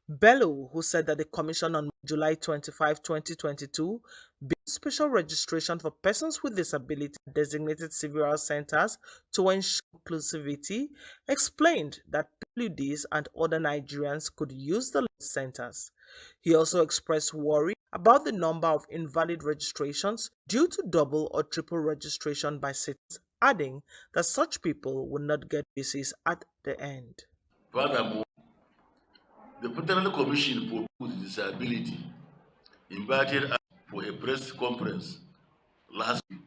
Bello, who said that the Commission on July 25, 2022, build special registration for persons with disability at designated CVR centers to ensure inclusivity, explained that PWDs and other Nigerians could use the centers. He also expressed worry about the number of invalid registrations due to double or triple registration by citizens, adding that such people will not get visas at the end. Furthermore, the Federal Commission for People with Disability invited us for a press conference last week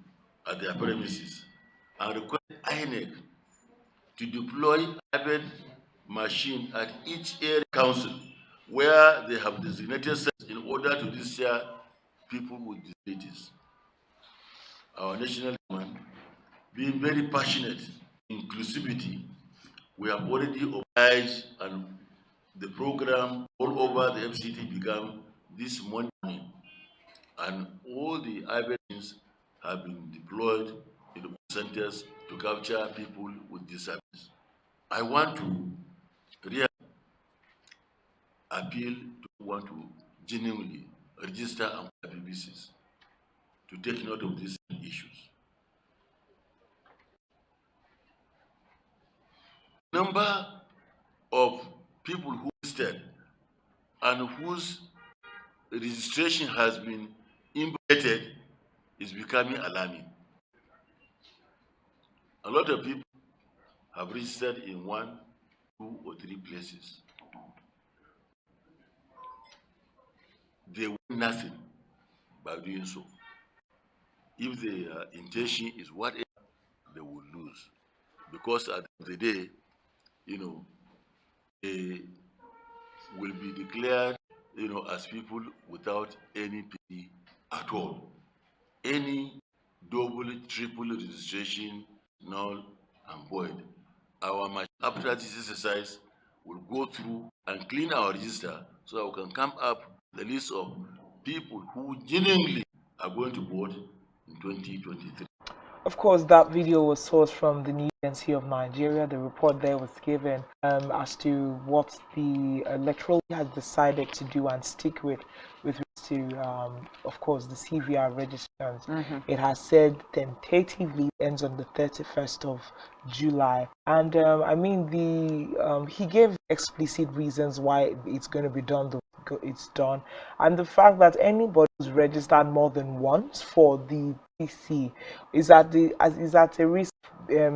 at their premises and requested INEC to deploy private machine at each area council where they have designated centers in order to register people with disabilities. Our national government, being very passionate in inclusivity, we have already organized and the program all over the FCT began this morning, and all the IBEs have been deployed in the centers to capture people with disabilities. I want to really appeal to who want to genuinely register and PBCs to take note of these issues. Number of people who registered and whose registration has been implemented is becoming alarming. A lot of people have registered in 1, 2, or 3 places. They win nothing by doing so. If the intention is whatever, they will lose. Because at the end of the day, they will be declared, as people without any pity at all. Any double, triple registration, null and void. Our machine, after this exercise, will go through and clean our register so that we can come up with the list of people who genuinely are going to vote in 2023. Of course, that video was sourced from the News Agency of Nigeria. The report there was given as to what the electoral has decided to do and stick with to, of course, the CVR registrants. It has said tentatively ends on the 31st of July. And I mean, he gave explicit reasons why it's going to be done it's done, and the fact that anybody who's registered more than once for the PC is at a risk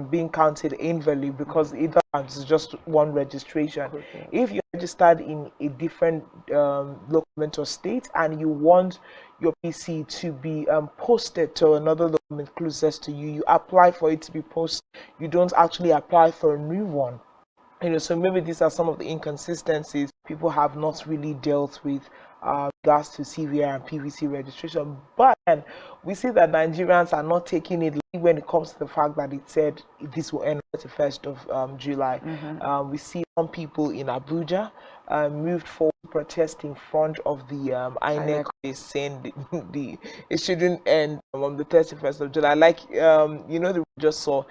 being counted invalid because either it's just one registration. If you're registered in a different local government or state and you want your PC to be posted to another local government closest to you, you apply for it to be posted. You don't actually apply for a new one. So maybe these are some of the inconsistencies people have not really dealt with regards to CVR and PVC registration. But then we see that Nigerians are not taking it when it comes to the fact that it said this will end on the 1st of July. We see some people in Abuja moved forward to protest in front of the INEC, saying it shouldn't end on the 31st of July. Like, we just saw,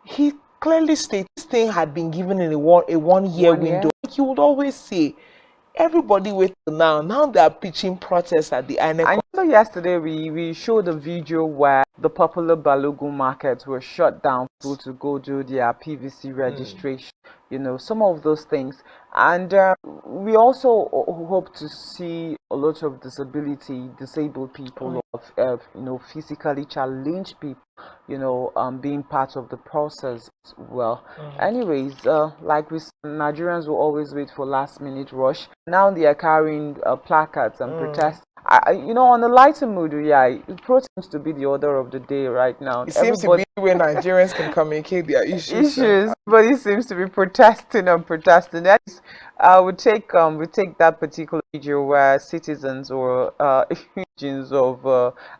he clearly stated this thing had been given in a one-year window. Like you would always say, everybody wait till now. Now they are pitching protests at the INEC. I know yesterday we showed a video where the popular Balogun markets were shut down for people to go do their PVC registration. Some of those things. And we also hope to see a lot of disabled people, physically challenged people, being part of the process as well. Anyways, like we said, Nigerians will always wait for last minute rush. Now they are carrying placards and protests. On a lighter mood, it seems to be the order of the day right now. It seems to be where Nigerians can communicate their issues. Everybody seems to be protesting and protesting. We take that particular video where citizens or regions of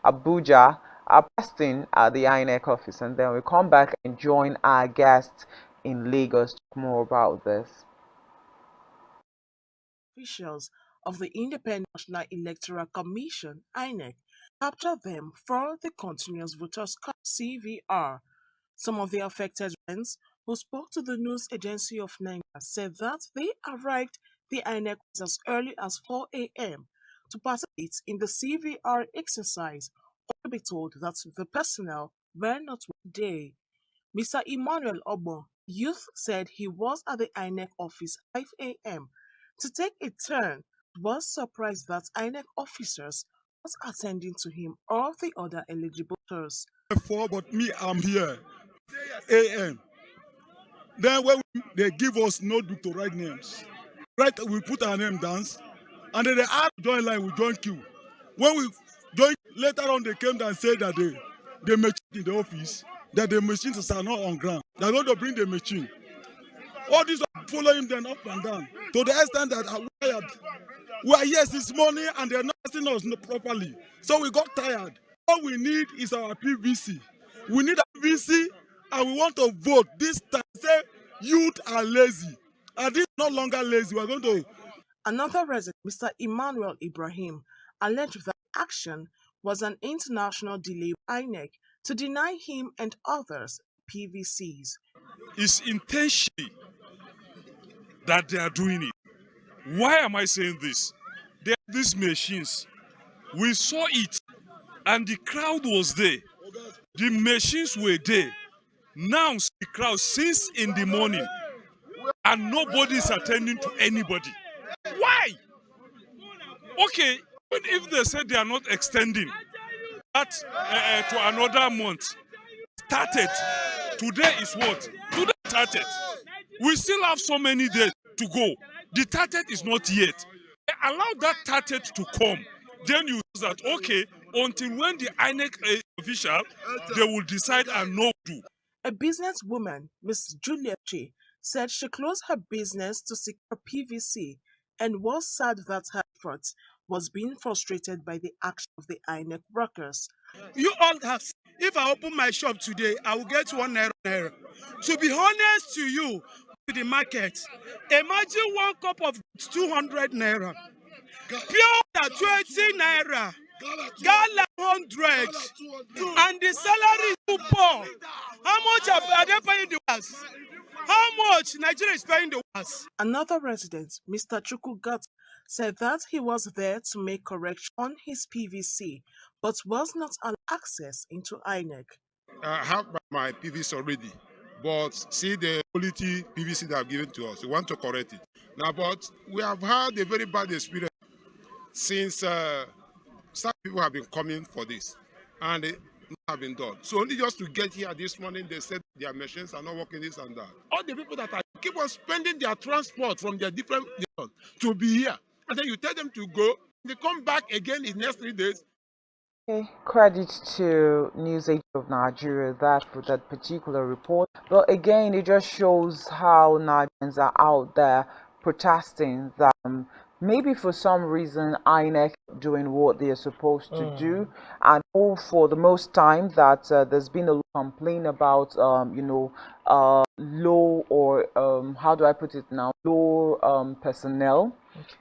Abuja are protesting at the INEC office, and then we come back and join our guests in Lagos to talk more about this. Officials of the Independent National Electoral Commission (INEC) captured them for the Continuous Voters Card (CVR). Some of the affected residents who spoke to the News Agency of Nigeria said that they arrived the INEC as early as 4 a.m. to participate in the CVR exercise, only to be told that the personnel were not there. Mr. Emmanuel Obo, youth, said he was at the INEC office 5 a.m. to take a turn, was surprised that INEC officers was attending to him or the other eligible voters. But me, I'm here. AM. Then when they give us notebook to write names, right? We put our name down, and then they add join line, we join queue. When we join, later on they came down and said that the machine in the office, that the machines are not on ground. They're going to bring the machine. All these are following them up and down to the extent that we are here this morning and they're not asking us properly. So we got tired. All we need is our PVC. We need a PVC and we want to vote this time. Say youth are lazy. And this is no longer lazy. We're going to. Another resident, Mr. Emmanuel Ibrahim, alleged that action was an international delay by INEC to deny him and others PVCs. It's intentionally that they are doing it. Why am I saying this? They have these machines. We saw it and the crowd was there. The machines were there. Now the crowd since in the morning and nobody is attending to anybody. Why? Okay, even if they say they are not extending that to another month, started. Today is what? Today started. We still have so many days to go. The 30th is not yet. Allow that 30th to come. Then you say that, okay, until when the INEC official, they will decide and know do. A businesswoman, Ms. Julia Che, said she closed her business to secure PVC and was sad that her efforts was being frustrated by the action of the INEC workers. You all have, if I open my shop today, I will get 1 naira. To be honest to you, to the market, imagine 1 cup of 200 naira. Pure water 20 naira. Gala 100. And the salary is too poor. How much are they paying the workers? How much Nigeria is paying the workers? Another resident, Mr. Chukwugat, said that he was there to make correction on his PVC, but was not allowed access into INEC. I have my PVC already, but see the quality PVC they have given to us. We want to correct it. Now, but we have had a very bad experience since some people have been coming for this, and it have been done. So only just to get here this morning, they said their machines are not working, this and that. All the people that are keep on spending their transport from their different to be here, and then you tell them to go, they come back again in the next 3 days. Okay, credit to News Agency of Nigeria for that particular report. But again, it just shows how Nigerians are out there protesting that maybe for some reason INEC doing what they're supposed to do, and all for the most time that there's been a complaint about low or how do I put it now, low personnel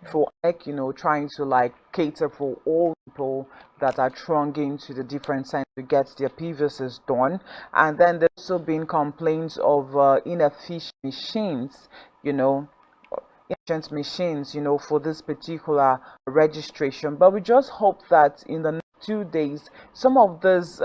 for INEC, trying to like cater for all people that are thronging to the different centers to get their PVCs done. And then there's also been complaints of inefficient machines, machines, for this particular registration. But we just hope that in the next 2 days, some of these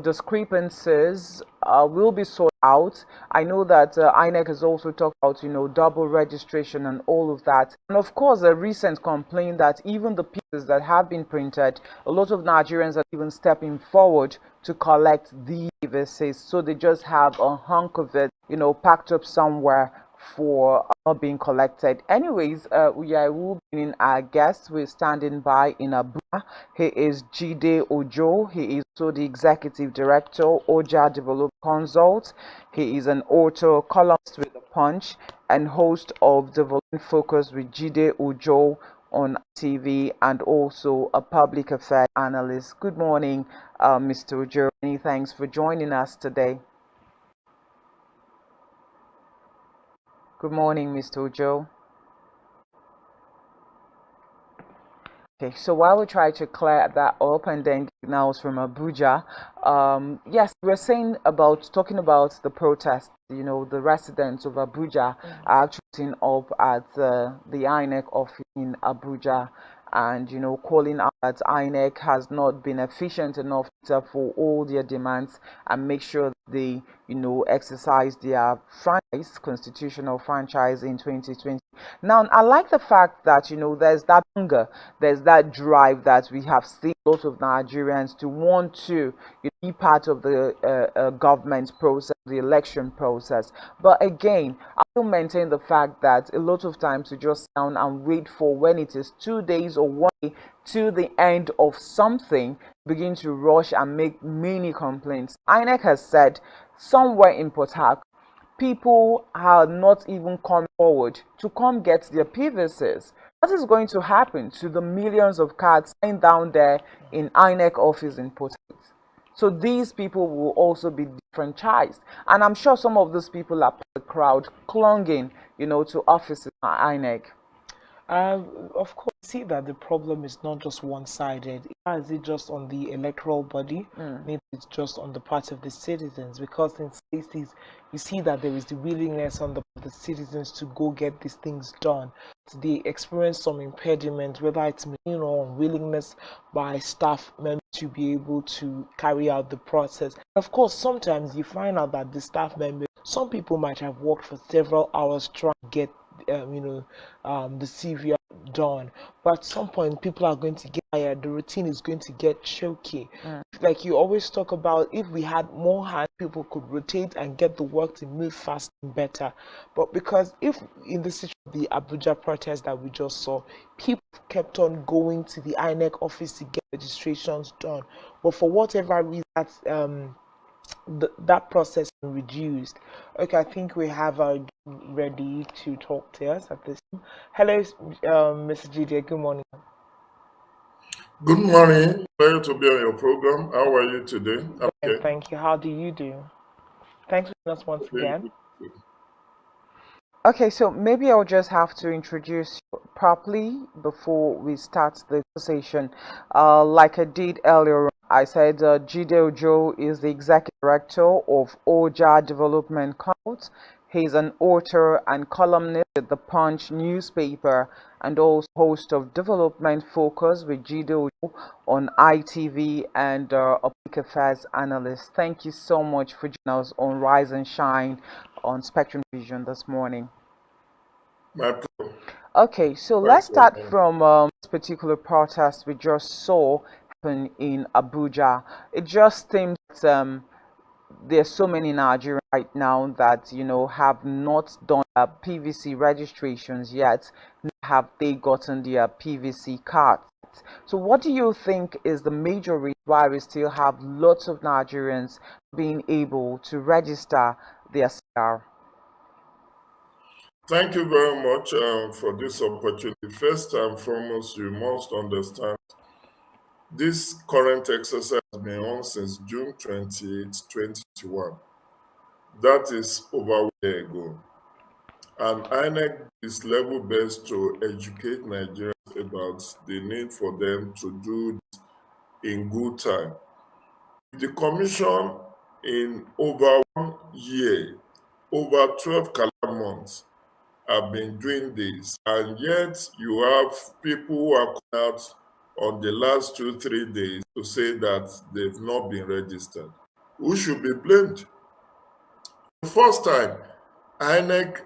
discrepancies will be sorted out. I know that INEC has also talked about, double registration and all of that. And of course, a recent complaint that even the pieces that have been printed, a lot of Nigerians are even stepping forward to collect the PVCs. So they just have a hunk of it, packed up somewhere for not being collected. Anyways, we will be in our guest. We're standing by in Abuja. He is Jide Ojo. He is also the executive director, Oja Develop Consult. He is an author, columnist with The Punch, and host of Development Focus with Jide Ojo on TV, and also a public affairs analyst. Good morning, Mr. Ojo. Many thanks for joining us today. Good morning, Mr. Ojo. Okay, so while we try to clear that up and then now from Abuja, yes, we're talking about the protest. The residents of Abuja are actually sitting up at the INEC office in Abuja, and calling out that INEC has not been efficient enough to for all their demands and make sure they exercise their constitutional franchise in 2020. Now, I like the fact that there's that hunger, there's that drive that we have seen a lot of Nigerians to want to be part of the government process, the election process. But again, I will maintain the fact that a lot of times we just stand and wait for when it is 2 days or 1 day to the end of something, begin to rush and make many complaints. INEC has said somewhere in Port Harcourt, people are not even coming forward to come get their PVCs. What is going to happen to the millions of cards signed down there in INEC office in Port Harcourt? So these people will also be defranchised. And I'm sure some of those people are the crowd clunging, to offices at INEC. Of course, see that the problem is not just one-sided. Is it just on the electoral body? Maybe it's just on the part of the citizens, because in cases you see that there is the willingness on the part of the citizens to go get these things done. So they experience some impediment, whether it's or unwillingness by staff members to be able to carry out the process. Of course, sometimes you find out that the staff members, some people might have worked for several hours trying to get the CVR done, but at some point people are going to get tired, the routine is going to get choky. Like you always talk about, if we had more hands, people could rotate and get the work to move fast and better. But because if in the situation of the Abuja protest that we just saw, people kept on going to the INEC office to get registrations done, but for whatever reason that process reduced. Okay, I think we have our ready to talk to us at this time. Hello, Mr. Jide. Good morning. Good morning. Glad to be on your program. How are you today? Okay. Thank you. How do you do? Thanks for us once again. Okay, so maybe I'll just have to introduce you properly before we start the conversation. Like I did earlier, I said Jide Ojo is the executive director of Oja Development Cloud. He's an author and columnist at the Punch newspaper and also host of Development Focus with Jide Ojo on ITV and a public affairs analyst. Thank you so much for joining us on Rise and Shine on Spectrum Vision this morning. My pleasure. Okay, so let's start from this particular protest we just saw happen in Abuja. It just seems that there's so many Nigerians right now that have not done PVC registrations yet, nor have they gotten their PVC cards. So what do you think is the major reason why we still have lots of Nigerians being able to register their CR? Thank you very much for this opportunity. First and foremost, you must understand this current exercise has been on since June 28, 2021. That is over a year ago. And INEC is level best to educate Nigerians about the need for them to do this in good time. The Commission in over 1 year, over 12 calendar months, have been doing this, and yet you have people who are coming out on the last 2-3 days to say that they've not been registered. Who should be blamed? The first time, INEC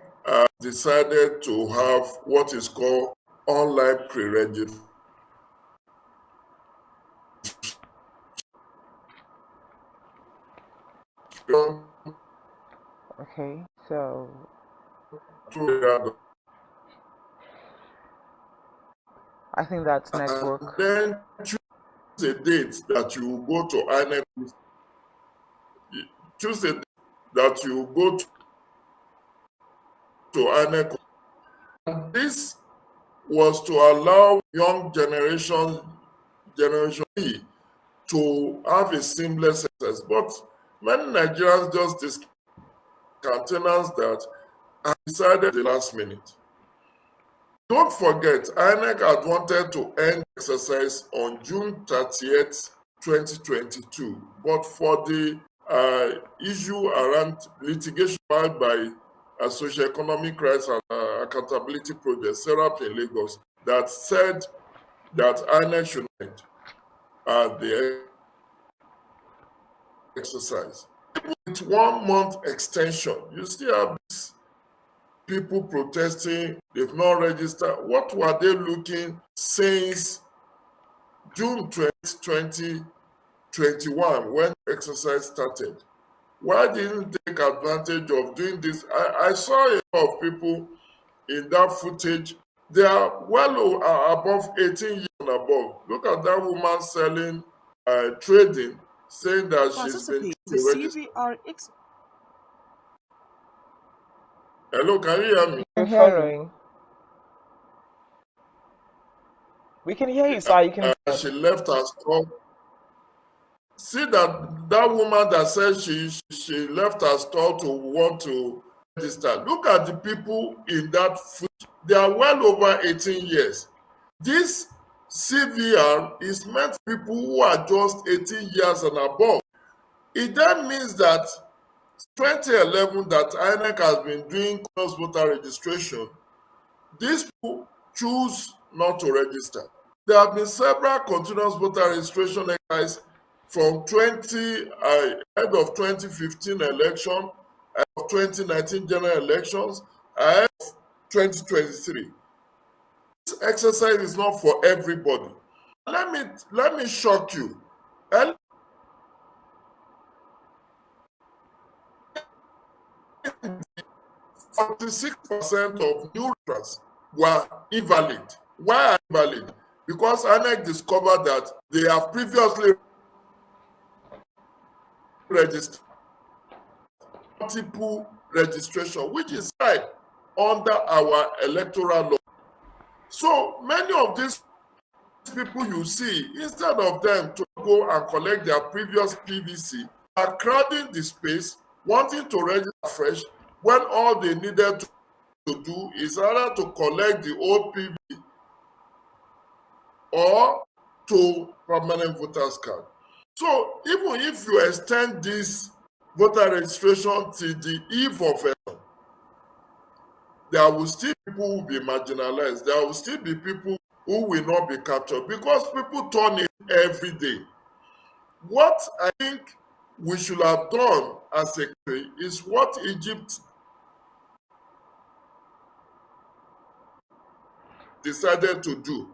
decided to have what is called online pre-registration. Okay, so I think that's network. And then choose a date that you will go to INEC. Choose a date that you will go to INEC. And this was to allow young generation E to have a seamless access. But many Nigerians just discountenance that and decided the last minute. Don't forget, INEC had wanted to end exercise on June 30th, 2022, but for the issue around litigation filed by a Socio-Economic Rights and Accountability Project, SERAP in Lagos, that said that INEC should not the exercise. With 1 month extension, you still have these people protesting, they've not registered. What were they looking since June 2021 when the exercise started? Why didn't they take advantage of doing this? I saw a lot of people in that footage. They are well above 18 years and above. Look at that woman selling, trading, saying that she's been to register. CVR. Hello, can you hear me? We're following. We can hear you, sir. You can. She left her store. See that woman that said she left her store to want to register. Look at the people in that footage. They are well over 18 years. This CVR is meant for people who are just 18 years and above. It then means that 2011 that INEC has been doing cross voter registration, these people choose not to register. There have been several continuous voter registration exercises from ahead of 2015 election, ahead of 2019 general elections, ahead of 2023. This exercise is not for everybody. Let me shock you. 46% of new registrants were invalid. Why are invalid? Because INEC discovered that they have previously registered multiple registration, which is right under our electoral law. So many of these people you see, instead of them to go and collect their previous PVC, are crowding the space, wanting to register fresh, when all they needed to do is either to collect the old PVC or to permanent voters card. So even if you extend this voter registration till the eve of election, there will still be people who will be marginalized. There will still be people who will not be captured because people turn in every day. What I think we should have done as a country is what Egypt decided to do.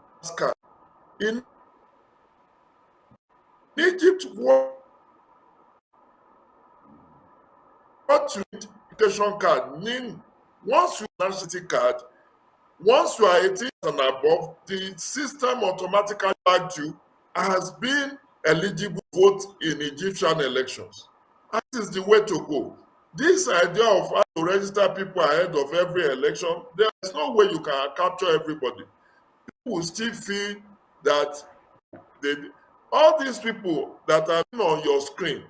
In Egypt, what you need education card mean once you have nationality card, once you are 18 and above, the system automatically flagged you as being eligible to vote in Egyptian elections. That is the way to go. This idea of how to register people ahead of every election, there is no way you can capture everybody. People will still feel that all these people that are on your screen,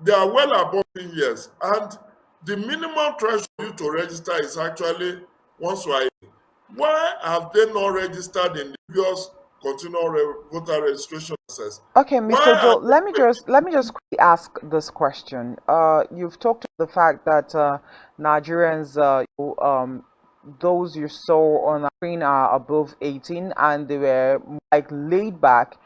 they are well above 10 years, and the minimum threshold you to register is actually once you are 18. Why have they not registered in the previous continual voter registration process? Okay, Mr. Joe, let me just quickly ask this question. You've talked about the fact that Nigerians, those you saw on the screen are above 18, and they were like laid back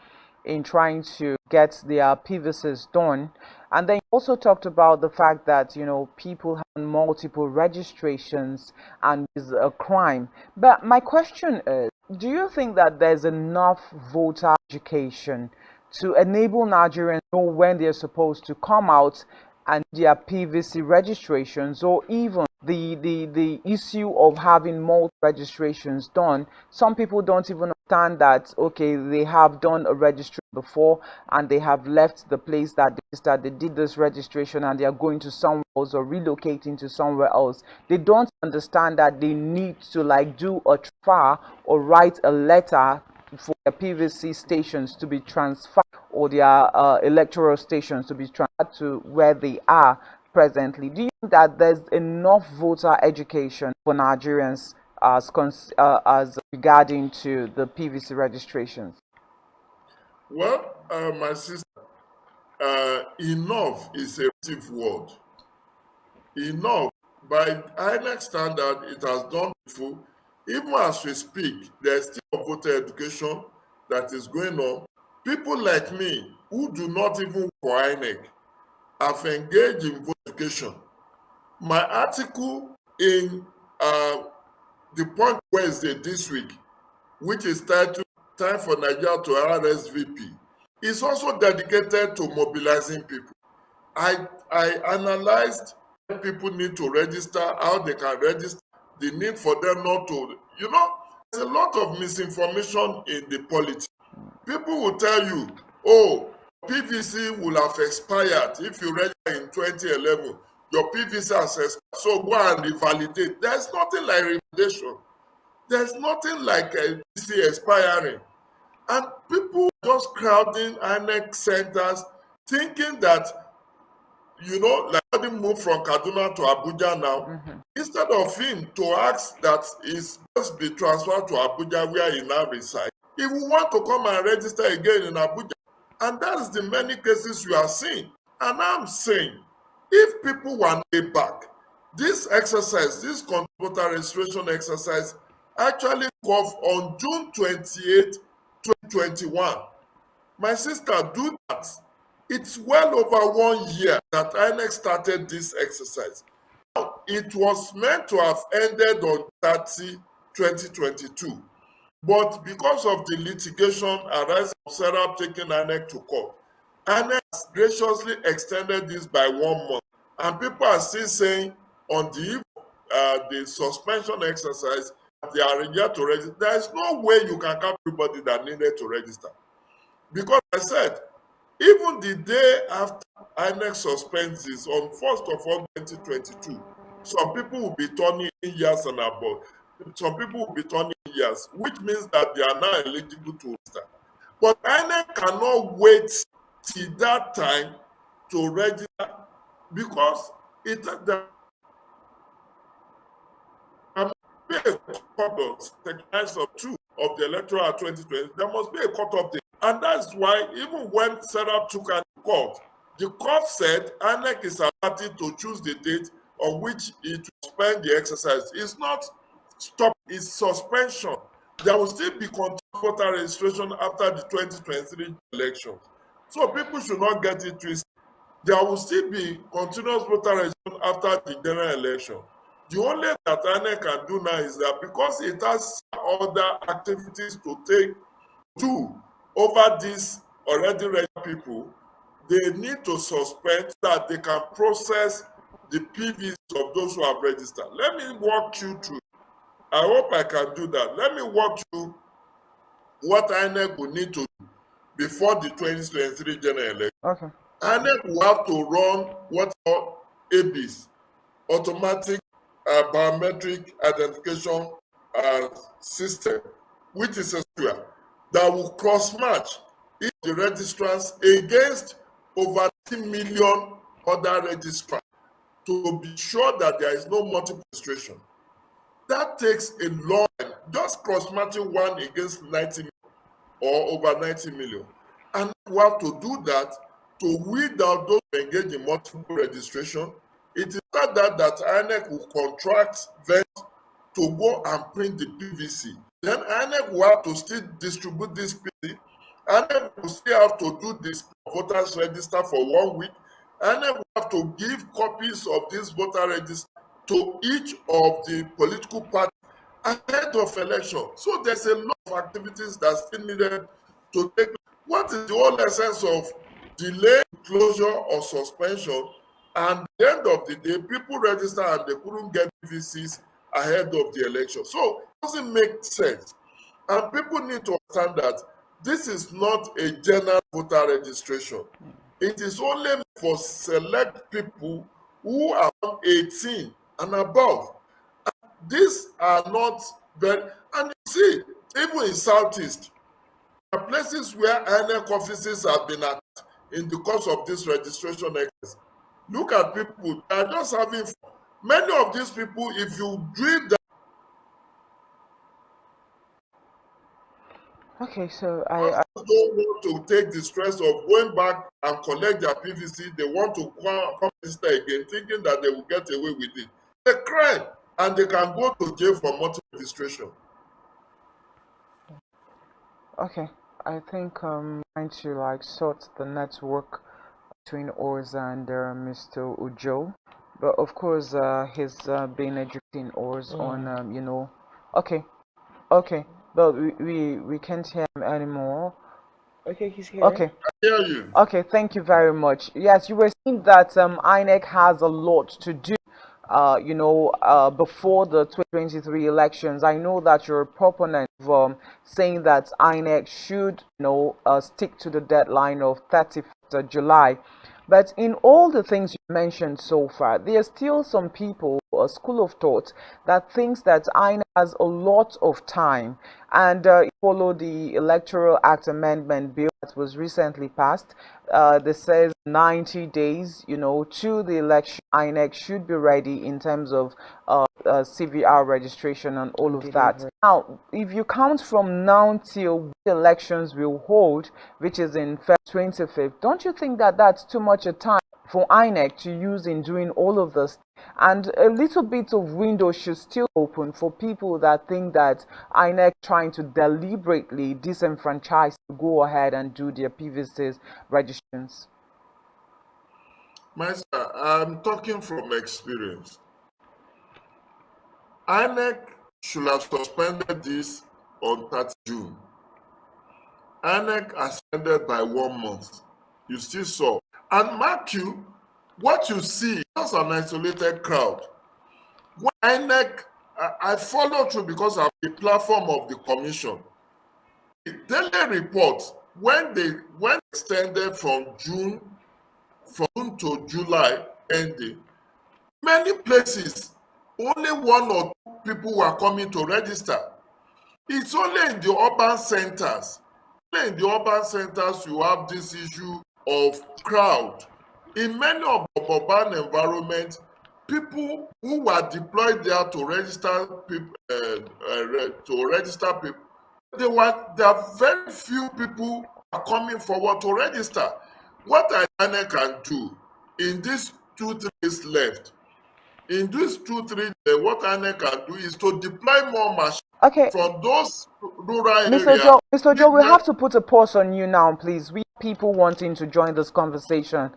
in trying to get their PVCs done. And then you also talked about the fact that, people have multiple registrations and is a crime. But my question is, do you think that there's enough voter education to enable Nigerians know when they're supposed to come out and their PVC registrations, or even the issue of having multiple registrations done? Some people don't even understand that, okay, they have done a registration before and they have left the place that they did this registration and they are going to somewhere else or relocating to somewhere else. They don't understand that they need to do a transfer or write a letter for their PVC stations to be transferred, or their electoral stations to be transferred to where they are presently. Do you think that there's enough voter education for Nigerians as regarding to the PVC registrations? Well, my sister, enough is a relative word. Enough, by INEC standard, it has done before. Even as we speak, there's still voter education. that is going on, people like me who do not even work for INEC have engaged in voter education. My article in the Punch Wednesday this week, which is titled Time for Nigeria to RSVP, is also dedicated to mobilizing people. I analyzed what people need to register, how they can register, the need for them not to, there's a lot of misinformation in the politics. People will tell you, oh, PVC will have expired if you register in 2011. Your PVC has expired, so go and revalidate. There's nothing like revalidation. There's nothing like a PVC expiring. And people just crowding INEC centers thinking that, like somebody moved from Kaduna to Abuja now, instead of him to ask that he's supposed to be transferred to Abuja where he now resides, he will want to come and register again in Abuja. And that's the many cases we are seeing. And I'm saying, if people want to pay back, this exercise, this voter registration exercise, actually off on June 28, 2021. My sister, do that. It's well over 1 year that INEC started this exercise. Now, it was meant to have ended on 2022. But because of the litigation arising from Sarah taking INEC to court, INEC has graciously extended this by 1 month. And people are still saying on the suspension exercise, they are required to register. There is no way you can count everybody that needed to register. Because I said, even the day after INEC suspends this, on 1st of August 2022, some people will be turning years and above. Some people will be turning years, which means that they are now eligible to register. But INEC cannot wait till that time to register because there must be a cut-off, of 2 of the electoral 2020. There must be a cut-off date. And that's why even when Sarah took an court, the court said INEC is ability to choose the date on which it will suspend the exercise. It's not stop, it's suspension. There will still be continuous voter registration after the 2023 elections. So people should not get it twisted. There will still be continuous voter registration after the general election. The only that INEC can do now is that because it has other activities to do over these already registered people, they need to suspend so that they can process the PVs of those who have registered. Let me walk you through. I hope I can do that. Let me walk you what INEC will need to do before the 2023 general election. Okay. INEC will have to run what are ABs, automatic biometric identification system, which is a software that will cross-match each of the registrants against over 10 million other registrants to be sure that there is no multiple registration. That takes a long time, just cross-matching one against 90 million or over 90 million. And we have to do that to weed out those who engage in multiple registration. It is not that INEC will contract vendors to go and print the PVC. Then INEC will have to still distribute this PVC. INEC will still have to do this voters register for 1 week. INEC will have to give copies of this voter register to each of the political parties ahead of election. So there's a lot of activities that still needed to take place. What is the whole essence of delay, closure, or suspension? And at the end of the day, people register and they couldn't get PVCs ahead of the election. So it doesn't make sense. And people need to understand that this is not a general voter registration. It is only for select people who are 18 and above. And these are not very, and you see, even in Southeast, there are places where INEC offices have been at in the course of this registration exercise. Look at people, they are just having fun. Many of these people, if you drill them. Okay, so I don't want to take the stress of going back and collect their PVC. They want to come register again, thinking that they will get away with it. It's a crime, and they can go to jail for multiple registration. Okay, I think trying to like sort the network between Oz and Mr. Ujo, but of course he's been educating Oz on Okay, okay, but we can't hear him anymore. Okay, he's here. Okay. I hear you. Okay, thank you very much. Yes, you were saying that INEC has a lot to do, before the 2023 elections. I know that you're a proponent of saying that INEC should, stick to the deadline of 31st of July. But in all the things you mentioned so far, there are still some people, a school of thought, that thinks that INEC has a lot of time. And follow the Electoral Act Amendment bill that was recently passed. That says 90 days, to the election, INEC should be ready in terms of CVR registration and all of that. Now, if you count from now till the elections will hold, which is in February 25th, don't you think that that's too much a time for INEC to use in doing all of this? And a little bit of window should still open for people that think that INEC trying to deliberately disenfranchise to go ahead and do their PVCs registrations. Master, I'm talking from experience. INEC should have suspended this on 30 June. INEC has suspended by 1 month. You still saw. And mark you, what you see is just an isolated crowd. When INEC, I follow through because I'm the platform of the commission. The daily report, when extended from June to July ending, many places, only 1 or 2 people were coming to register. It's only in the urban centers. Only in the urban centers you have this issue of crowd. In many of the urban environments, people who were deployed there to register people, there are very few people are coming forward to register. What INEC can do in these 2-3 days left, what INEC can do is to deploy more machines from those rural areas. Mr. Joe, we have to put a pause on you now, please. We have people wanting to join this conversation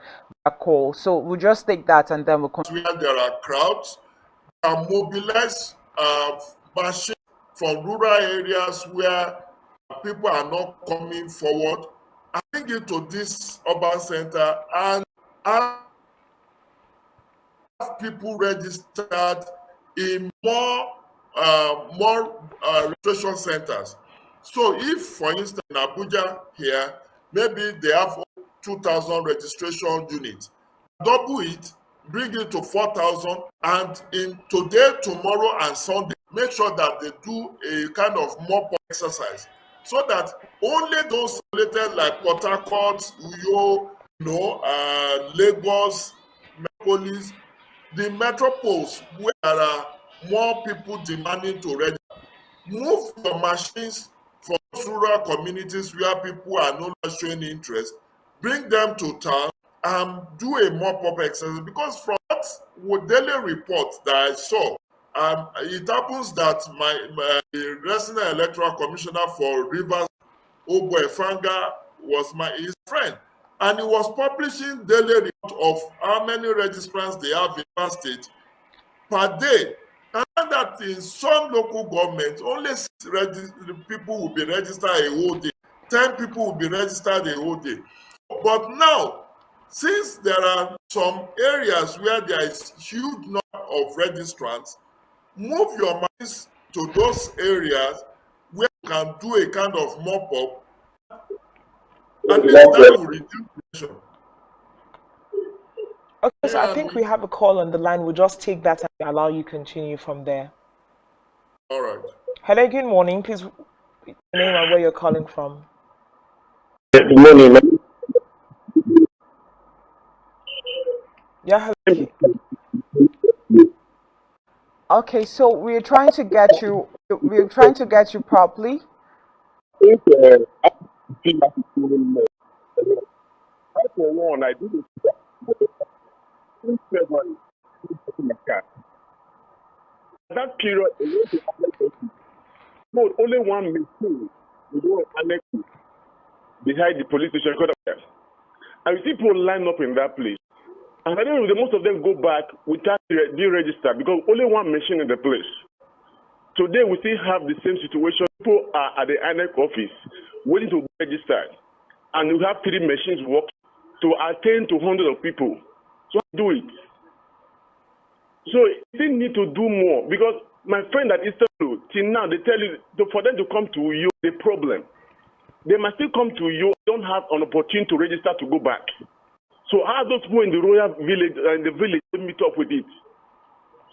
by call, so we'll just take that and then we'll continue. Where there are crowds, and mobilize machines from rural areas where people are not coming forward, and bring it to this urban center and have people registered in more registration centers. So if, for instance, in Abuja here, maybe they have 2,000 registration units, double it, bring it to 4,000, and in today, tomorrow, and Sunday, make sure that they do a kind of mop-up exercise, so that only those related like Port Harcourt, Uyo, Lagos, Metropolis, the metropoles where there are more people demanding to register, move your machines from rural communities where people are no longer showing interest, bring them to town and do a mop-up exercise. Because from that daily report that I saw, it happens that my resident electoral commissioner for Rivers, Obo Efanga, was his friend, and he was publishing daily report of how many registrants they have in that state per day. And that in some local governments, only 6 people will be registered a whole day, 10 people will be registered a whole day. But now, since there are some areas where there is huge number of registrants, move your minds to those areas where you can do a kind of mop-up. At least that will reduce pressure. Okay, so I think we have a call on the line. We'll just take that and allow you continue from there. All right. Hello, good morning. Please, your name and where you're calling from. Good morning. Yeah. Okay, so we're trying to get you. We're trying to get you properly. I did it in February. That period, only one machine. We don't annex it. behind the police station. And you see people line up in that place. And I don't know, most of them go back without being registered because only one machine in the place. Today we still have the same situation. People are at the INEC office waiting to be registered. And we have 3 machines working to attend to hundreds of people. So do it. So they need to do more because my friend at Eastern, till now they tell you for them to come to you, the problem. They must still come to you, don't have an opportunity to register to go back. So how those people in the royal village and the village meet up with it?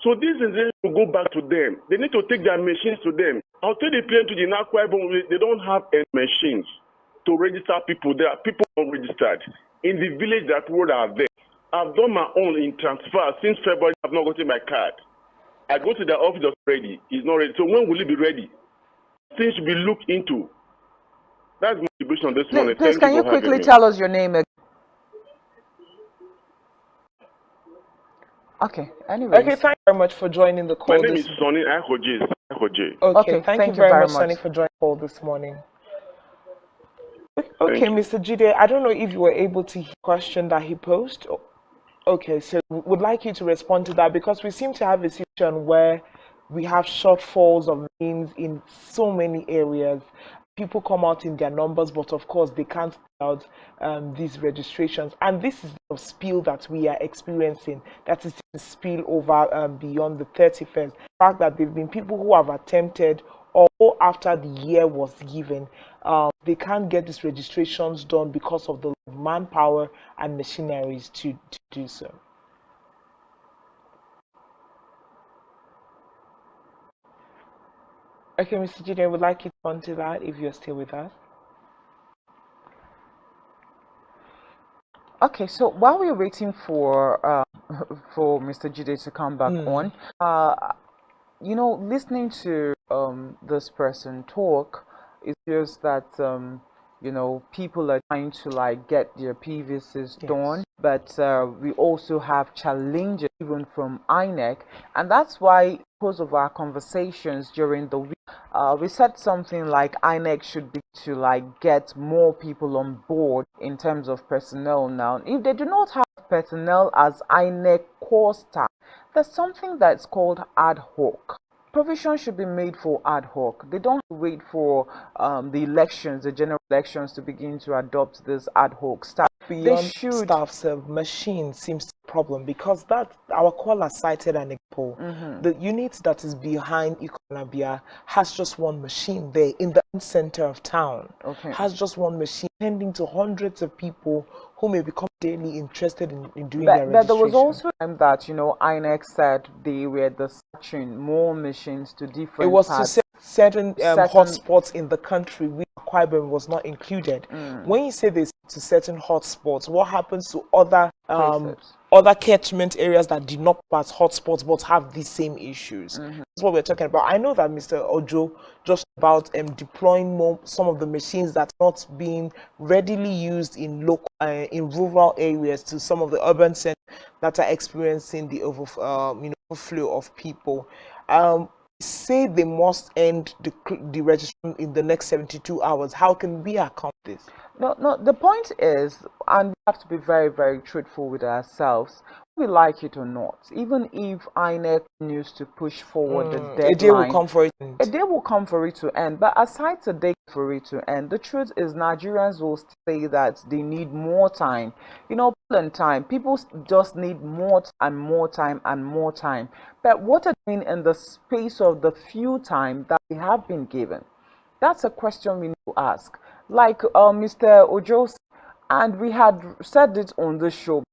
So this is to go back to them. They need to take their machines to them. I'll tell the plan to the Nakwa, they don't have any machines to register people. There are people unregistered in the village that road are there. I've done my own in transfer since February. I've not gotten my card. I go to the office already. It's not ready. So when will it be ready? Things should be looked into. That's my contribution this morning. Please, can you quickly tell us your name again? Okay, anyway. Okay, thank you very much for joining the call. My name is Sonny Ahoje. Okay, thank you very much, Sonny, for joining the call this morning. Okay, Mr. Jide, I don't know if you were able to hear the question that he posed. Okay, so we would like you to respond to that because we seem to have a situation where we have shortfalls of means in so many areas. People come out in their numbers, but of course they can't out these registrations. And this is the spill that we are experiencing. That is the spill over beyond the 31st. The fact that there have been people who have attempted, or after the year was given, they can't get these registrations done because of the manpower and machineries to do so. Okay, Mr. Jide, I would like you to answer that if you're still with us. Okay, so while we're waiting for Mr. Jide to come back on, you know, listening to this person talk, it's just that you know, people are trying to like get their PVCs done, but we also have challenges even from INEC, and that's why because of our conversations during the week, we said something like INEC should be to like get more people on board in terms of personnel now. If they do not have personnel as INEC core staff, there's something that's called ad hoc. Provision should be made for ad hoc. They don't wait for the elections, the general elections, to begin to adopt this ad hoc staff. Beyond staff's machine seems to be a problem because that our caller cited an example. The unit that is behind Ikonabia has just one machine there in the center of town. Has just one machine tending to hundreds of people who may become daily interested in doing their registration. But there was also time that, you know, INEC said they were searching more machines to different It was parts. to certain hotspots in the country where Akwa Ibom was not included. When you say this to certain hotspots, what happens to other other catchment areas that did not pass hotspots but have these same issues? That's what we're talking about. I know that Mr. Ojo just about deploying some of the machines that are not being readily used in local in rural areas to some of the urban centers that are experiencing the overflow of people. Say they must end the registration in the next 72 hours. How can we account this? No, the point is, and we have to be very, very truthful with ourselves, we like it or not, even if INEC needs to push forward the deadline, a day will come for it. A day will come for it to end. But aside a day for it to end, the truth is Nigerians will say that they need more time. You know, time. People just need more and more time and more time. But what are they doing in the space of the few time that they have been given? That's a question we need to ask. Like Mr. Ojo, and we had said it on the show,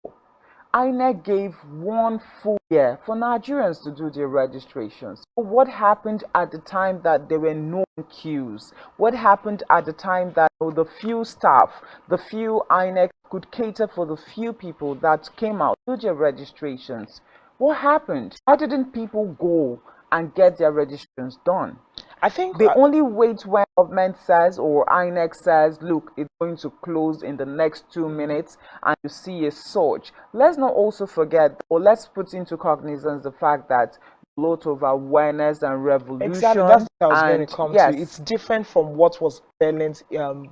INEC gave 1 full year for Nigerians to do their registrations. So what happened at the time that there were no queues? What happened at the time that the few staff, the few INEC could cater for the few people that came out to do their registrations? What happened? Why didn't people go and get their registrations done? I think they only wait when government says or INEC says, look, it's going to close in the next 2 minutes, and you see a surge. Let's not also forget, or let's put into cognizance the fact that lot of awareness and revolution. Exactly, that's what I was going and to come yes, to. It's different from what was prevalent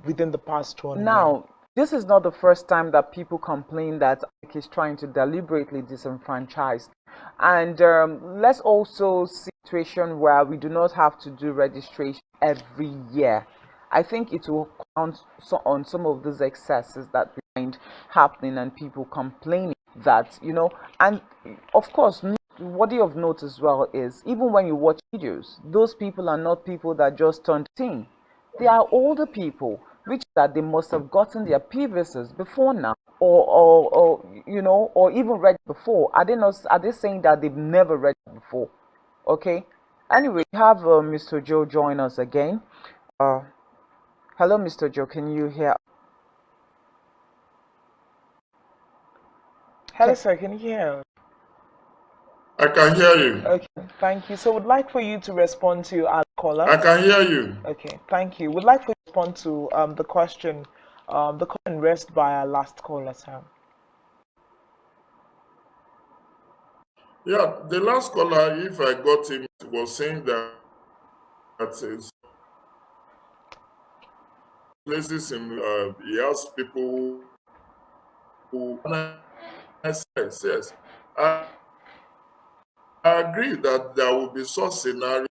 within the past 1 year. now, this is not the first time that people complain that INEC is trying to deliberately disenfranchise. And let's also see a situation where we do not have to do registration every year. I think it will count on some of those excesses that we find happening and people complaining that, and of course, worthy of note as well is even when you watch videos, those people are not people that just turned 18. They are older people, which that they must have gotten their PVCs before now, or even read before. Are they not? Are they saying that they've never read before? Okay. Anyway, we have Mr. Joe join us again. Hello, Mr. Joe. Can you hear? Hello, sir. Can you hear? I can hear you. Okay, thank you. So we'd like for you to respond to our caller. I can hear you. Okay, thank you. We'd like for you to respond to the question raised by our last caller, sir. Yeah, the last caller, if I got him, was saying that says places in he has people who yes. I agree that there will be such scenarios,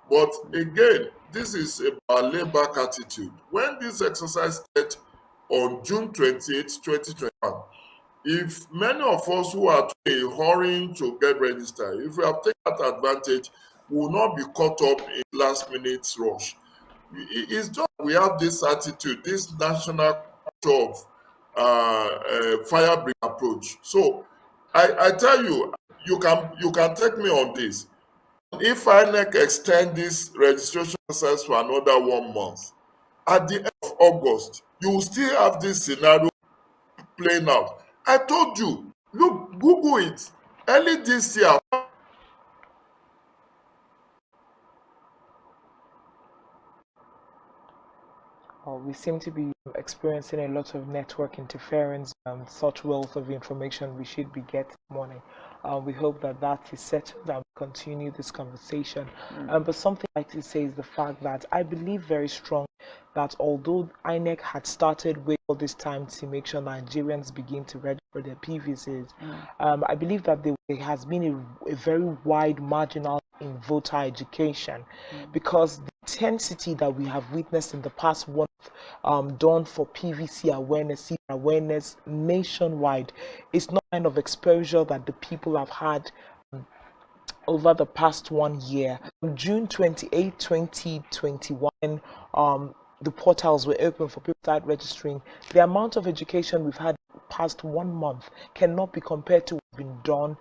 but again, this is about layback attitude. When this exercise started on June 28, 2021, if many of us who are today hurrying to get registered, if we have taken that advantage, we will not be caught up in last minute rush. It's just we have this attitude, this national culture of fire break approach. So I tell you, you can take me on this. If INEC extend this registration process for another 1 month, at the end of August, you will still have this scenario playing out. I told you, look, Google it. Early this year, We seem to be experiencing a lot of network interference and such wealth of information we should be getting morning. We hope that is settled and we continue this conversation. But something I'd like to say is the fact that I believe very strong that although INEC had started with all this time to make sure Nigerians begin to register their PVCs, I believe that there has been a very wide marginal in voter education because the intensity that we have witnessed in the past 1 month done for PVC awareness nationwide is not kind of exposure that the people have had over the past 1 year. On June 28, 2021, the portals were open for people to start registering. The amount of education we've had past 1 month cannot be compared to what's been done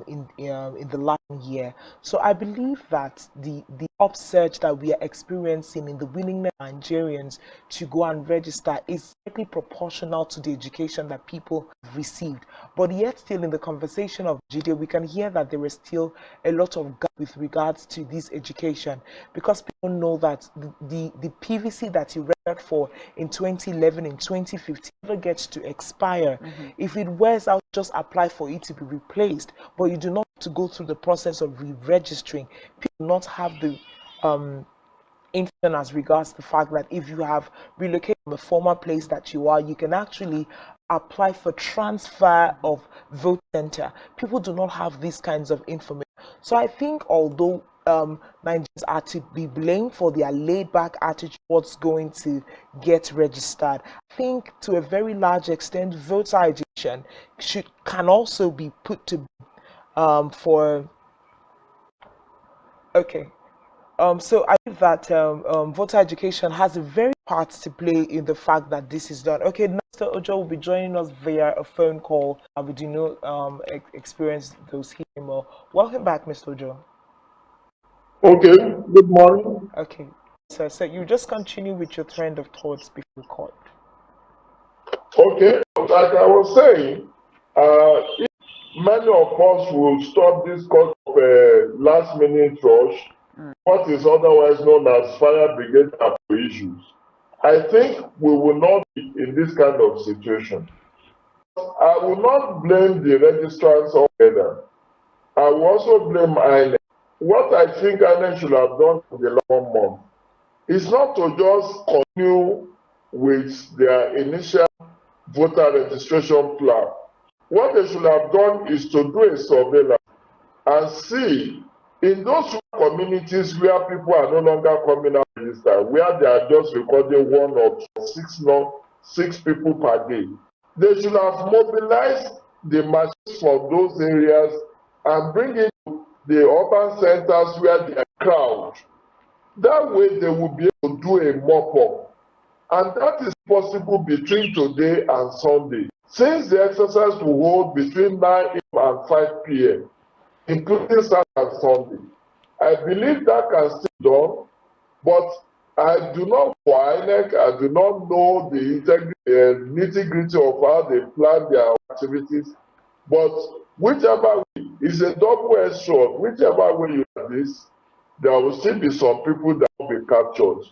in the last year. So I believe that the upsurge that we are experiencing in the willingness of Nigerians to go and register is directly proportional to the education that people have received. But yet still in the conversation of Jide, we can hear that there is still a lot of gap with regards to this education because people know that the PVC that you registered for in 2011 and 2015 never gets to expire. If it wears out, just apply for it to be replaced, but you do not have to go through the process of re-registering. People do not have the information as regards the fact that if you have relocated from a former place that you are, you can actually apply for transfer of vote center. People do not have these kinds of information. So I think although Nigerians are to be blamed for their laid-back attitude towards going to get registered, I think to a very large extent voter education can also be put to for okay. So I think that voter education has a very part to play in the fact that this is done. Okay, Mr. Ojo will be joining us via a phone call. We do not experience those here anymore. Welcome back, Mr. Ojo. Okay, good morning. Okay, so you just continue with your trend of thoughts before we call. Okay, like I was saying, if many of us will stop this cause of last minute rush, what is otherwise known as fire brigade issues. I think we will not be in this kind of situation. I will not blame the registrants altogether. I will also blame INEC. What I think INEC should have done for the long month is not to just continue with their initial voter registration plan. What they should have done is to do a surveillance and see in those communities where people are no longer coming out to register, where they are just recording 1 or 6 people per day. They should have mobilized the machines from those areas and bring it to the urban centers where they are crowd. That way they will be able to do a mop-up. And that is possible between today and Sunday. Since the exercise will hold between 9 a.m. and 5 p.m., including Saturday and Sunday, I believe that can still be done, but I do not for INEC, I do not know the nitty-gritty of how they plan their activities, but whichever way is a double-edged sword. Whichever way you do this, there will still be some people that will be captured.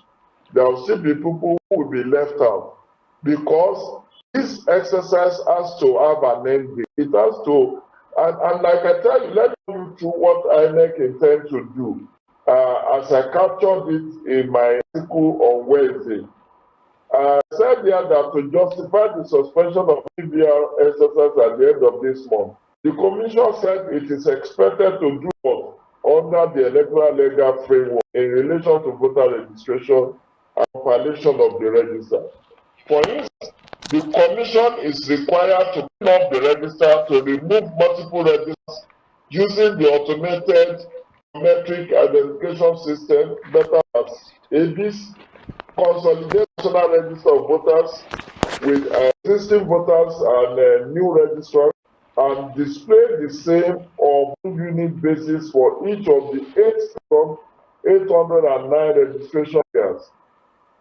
There will still be people who will be left out, because this exercise has to have an end date. It has to, and like I tell you, let me go through what INEC intends to do. As I captured it in my article on Wednesday, I said here that to justify the suspension of CVR exercise at the end of this month, the Commission said it is expected to do what under the electoral legal framework in relation to voter registration and compilation of the register. For instance, the Commission is required to clean up the register to remove multiple registers using the automated biometric identification system, better as ABIS, consolidate national register of voters with existing voters and new registrars, and display the same on unit basis for each of the 809 registration areas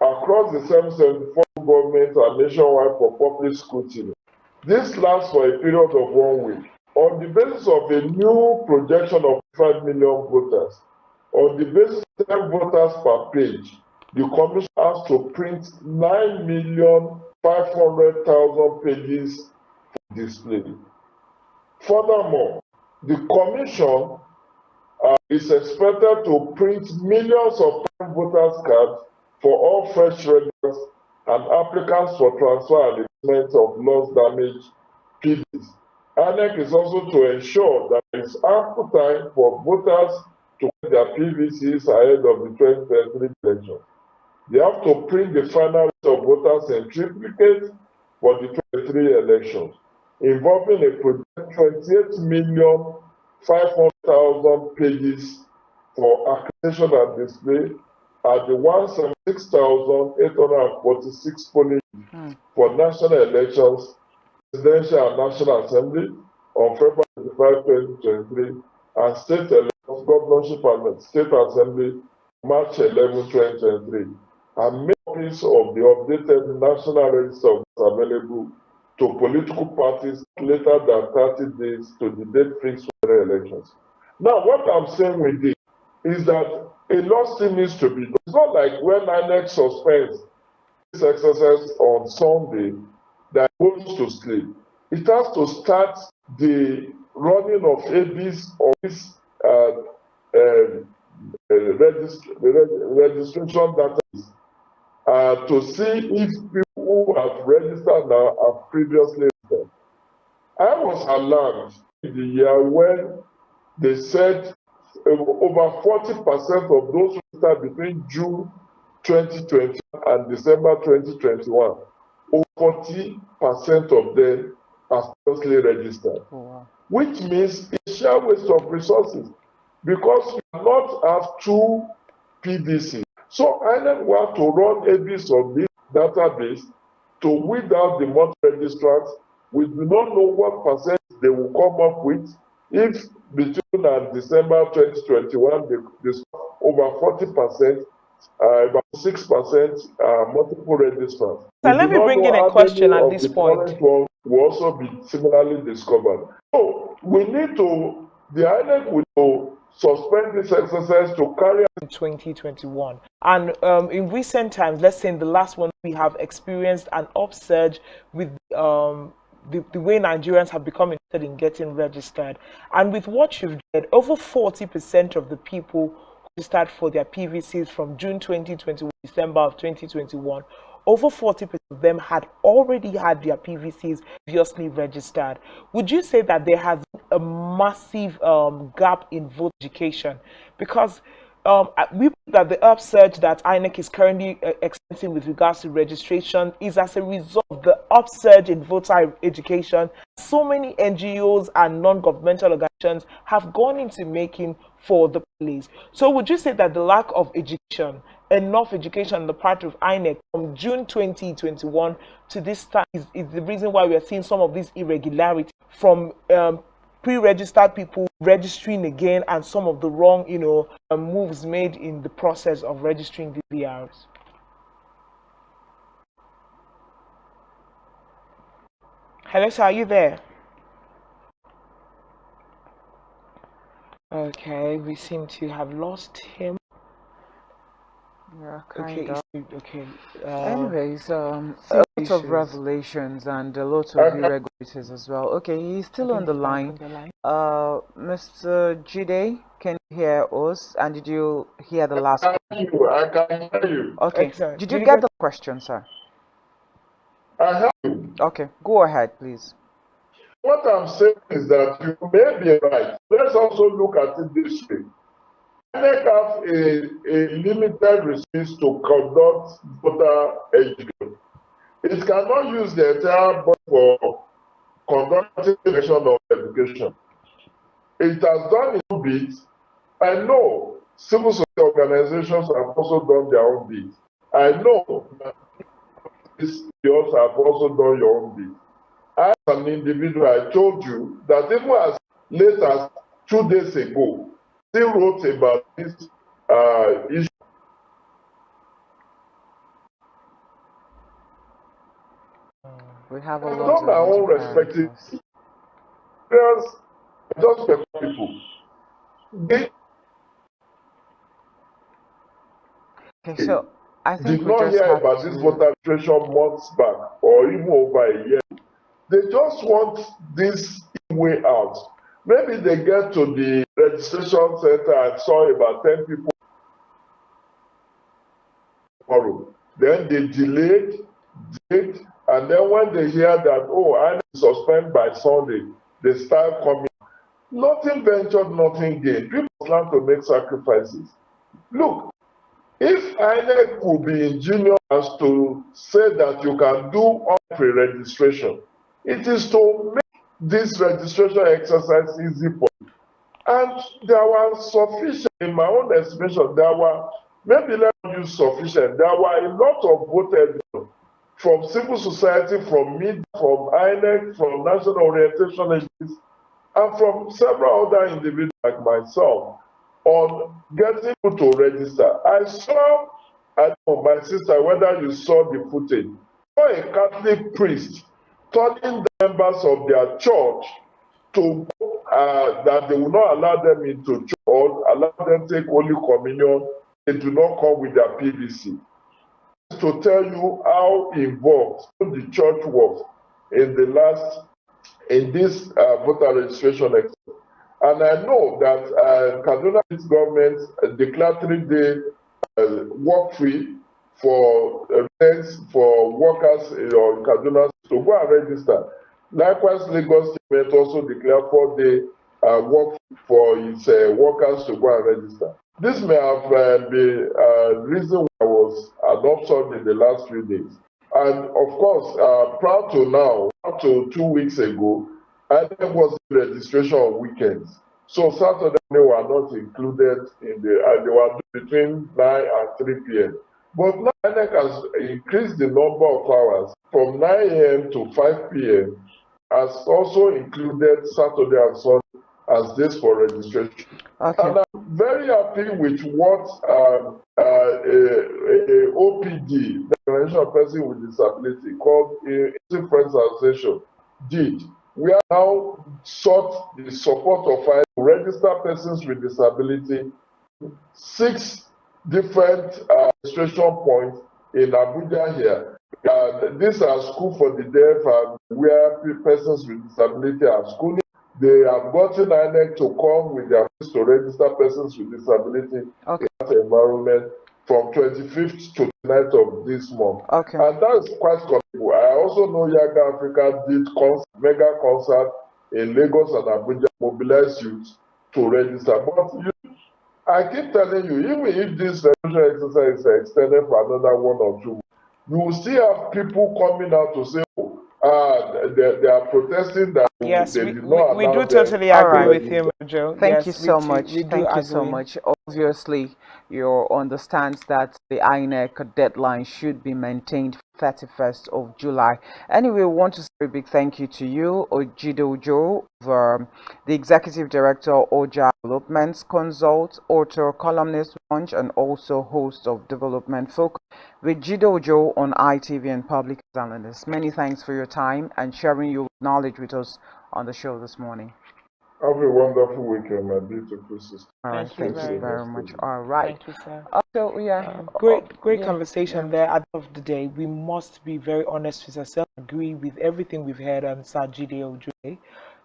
across the 774 governments and nationwide for public scrutiny. This lasts for a period of 1 week. On the basis of a new projection of 5 million voters, on the basis of 10 voters per page, the Commission has to print 9,500,000 pages for display. Furthermore, the Commission is expected to print millions of voters' cards for all fresh registrants and applicants for transfer and replacement of lost damage PVCs. INEC is also to ensure that there is ample time for voters to get their PVCs ahead of the 2023 elections. They have to print the final list of voters in triplicate for the 2023 elections, involving a projected 28,500,000 pages for accreditation and display at the 176,846 polling for national elections, presidential and national assembly on February 25, 2023, and state elections, governorship and state assembly, March 11, 2023, and make copies of the updated national register available to political parties later than 30 days to the date fixed for the elections. Now, what I'm saying with this is that a lot still needs to be done. It's not like when INEC suspends this exercise on Sunday that goes to sleep. It has to start the running of ABIS or this registration data to see if people who have registered now have previously registered. I was alarmed in the year when they said over 40% of those registered between June 2020 and December 2021, over 40% of them are previously registered. Oh, wow. Which means it's sheer waste of resources because we cannot have 2 PVC. So INEC will have to run ABIS on this database to weed out the multi registrants. We do not know what percent they will come up with. If between December 2021, there's over 40%, about 6% multiple registrants. So let me bring in a question at this point. Will also be similarly discovered. So we need to, the INEC will suspend this exercise to carry out in 2021. And in recent times, let's say in the last one, we have experienced an upsurge with the way Nigerians have become interested in getting registered. And with what you've done, over 40% of the people who registered for their PVCs from June 2021, December of 2021, over 40% of them had already had their PVCs previously registered. Would you say that there has been a massive gap in voter education? Because we believe that the upsurge that INEC is currently experiencing with regards to registration is as a result of the upsurge in voter education. So many NGOs and non-governmental organizations have gone into making for the police. So would you say that the lack of education, enough education on the part of INEC from June 2021 to this time is the reason why we are seeing some of these irregularities from pre-registered people registering again and some of the wrong, moves made in the process of registering DVRs? Hello, sir, are you there? Okay, we seem to have lost him. Yeah, Okay, kind of. Okay. Anyways, a lot of revelations and a lot of irregularities as well. Okay, he's still on the line. Mr. Jide, can you hear us? And did you hear the last one? I can hear you. Okay. Excellent. Did you get the question, sir? I heard you. Okay, go ahead, please. What I'm saying is that you may be right. Let's also look at it this way. INEC have a limited resources to conduct voter education. It cannot use the entire body for conducting election of education. It has done its bit. I know civil society organizations have also done their own bit. I know that you have also done your own bit. As an individual, I told you that even as late as 2 days ago, they wrote about this issue. We have a I've lot done my own respective. Just people. Okay, so I think did we not just hear have about this voter registration months back or even over a year. They just want this way out. Maybe they get to the registration center and saw about 10 people tomorrow. Then they delayed, and then when they hear that, oh, I need to suspend by Sunday, they start coming. Nothing ventured, nothing gained. People plan to make sacrifices. Look, if INEC could be ingenious as to say that you can do pre-registration, it is to make this registration exercise easy for you. And there were sufficient, in my own estimation, maybe let's use sufficient, there were a lot of voters from civil society, from media, from INEC, from national orientation agencies, and from several other individuals like myself on getting people to register. I saw, I don't know, my sister, whether you saw the footage, a Catholic priest telling the members of their church to that they will not allow them into church or allow them to take Holy Communion. They do not come with their PVC. To tell you how involved the church was in this voter registration exercise. And I know that Kaduna government declared 3-day work free for workers in Kaduna to go and register. Likewise, Lagos State also declared 4-day work for its workers to go and register. This may have been the reason why I was adopted in the last few days. And of course, prior to now, up to 2 weeks ago, I think was registration on weekends. So Saturday they were not included in they were between 9 and 3 p.m. But now INEC has increased the number of hours from 9 a.m. to 5 p.m. has also included Saturday and Sunday as days for registration. Okay. And I'm very happy with what OPD, the Organization of Persons with Disability, called Easy Friends Association, did. We have now sought the support of to register persons with disability, 6 different registration points in Abuja here. these are schools for the deaf and where persons with disability are schooling. They have gotten INEC to come with their fees to register persons with disability in that environment from 25th to 9th of this month. And that's quite commendable. I also know Young Africa did mega concert in Lagos and Abuja, mobilize youth to register. But I keep telling you, even if this registration exercise is extended for another 1 or 2 months, you will still have people coming out to say, they are protesting that yes, they did not we allow do them totally to agree with register. you, Joe. Thank yes, you so we much. We do Thank you agree. so much. Obviously, you understand that the INEC deadline should be maintained 31st of July. Anyway, we want to say a big thank you to you, Ojido Joe, the Executive Director of OJA Developments Consult, author, columnist, launch, and also host of Development Focus with Jido Joe on ITV and Public Analyst. Many thanks for your time and sharing your knowledge with us on the show this morning. Have a wonderful weekend, my beautiful sister. All right, thank you very much. All right. Thank you, sir. So yeah, great conversation there. At the end of the day, we must be very honest with ourselves. Agree with everything we've heard on Sir Jide Ojoye.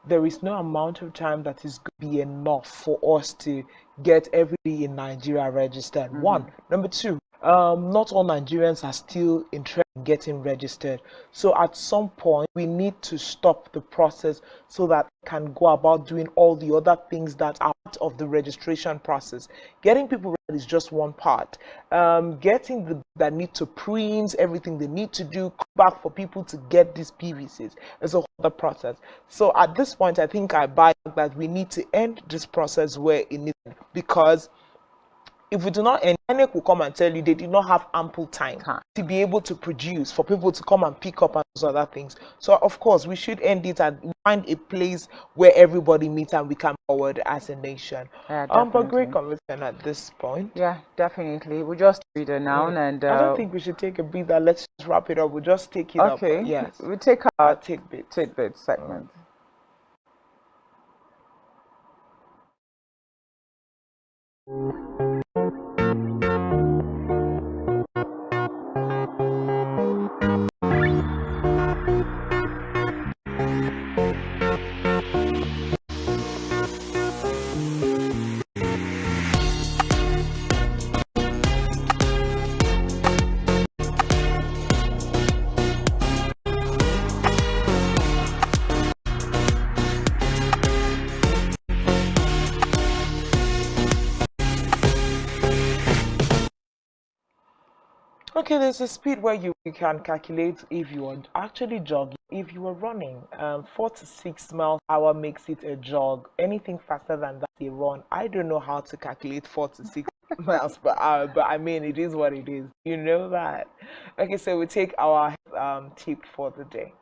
There is no amount of time that is going to be enough for us to get everybody in Nigeria registered. One. Number two, not all Nigerians are still interested in getting registered. So at some point, we need to stop the process so that we can go about doing all the other things that are part of the registration process. Getting people registered is just one part. Getting that need to print everything they need to do, come back for people to get these PVCs is a whole other process. So at this point, I think I buy that we need to end this process where it needs, because if we do not end, INEC will come and tell you they did not have ample time to be able to produce for people to come and pick up and those other things. So of course we should end it and find a place where everybody meets and we come forward as a nation. But great conversation at this point. Yeah, definitely. We'll just read it now and I don't think we should take a breather. Let's just wrap it up. We'll just take it up. Okay. Yes. We take our tidbit segment. Okay, there's a speed where you can calculate if you are actually jogging, if you are running. 4 to 6 miles per hour makes it a jog. Anything faster than that, a run. I don't know how to calculate 4 to 6 miles per hour, but I mean, it is what it is. You know that. Okay, so we take our tip for the day.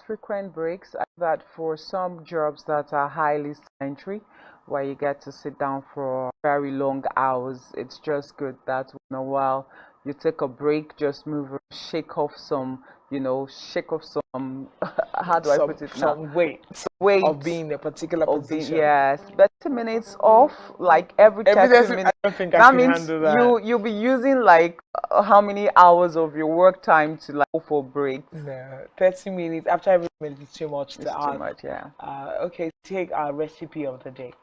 Frequent breaks, that for some jobs that are highly sedentary, where you get to sit down for very long hours, it's just good that once in a while you take a break, just move, shake off some, how do I put it now? Some weight of being in a particular position. Yes, 30 minutes off, like every 30 minutes. I don't think that I can means handle that. you'll be using like how many hours of your work time to like go for breaks? No, 30 minutes. After every minute is too much to ask. Too much, yeah. Okay, take our recipe of the day.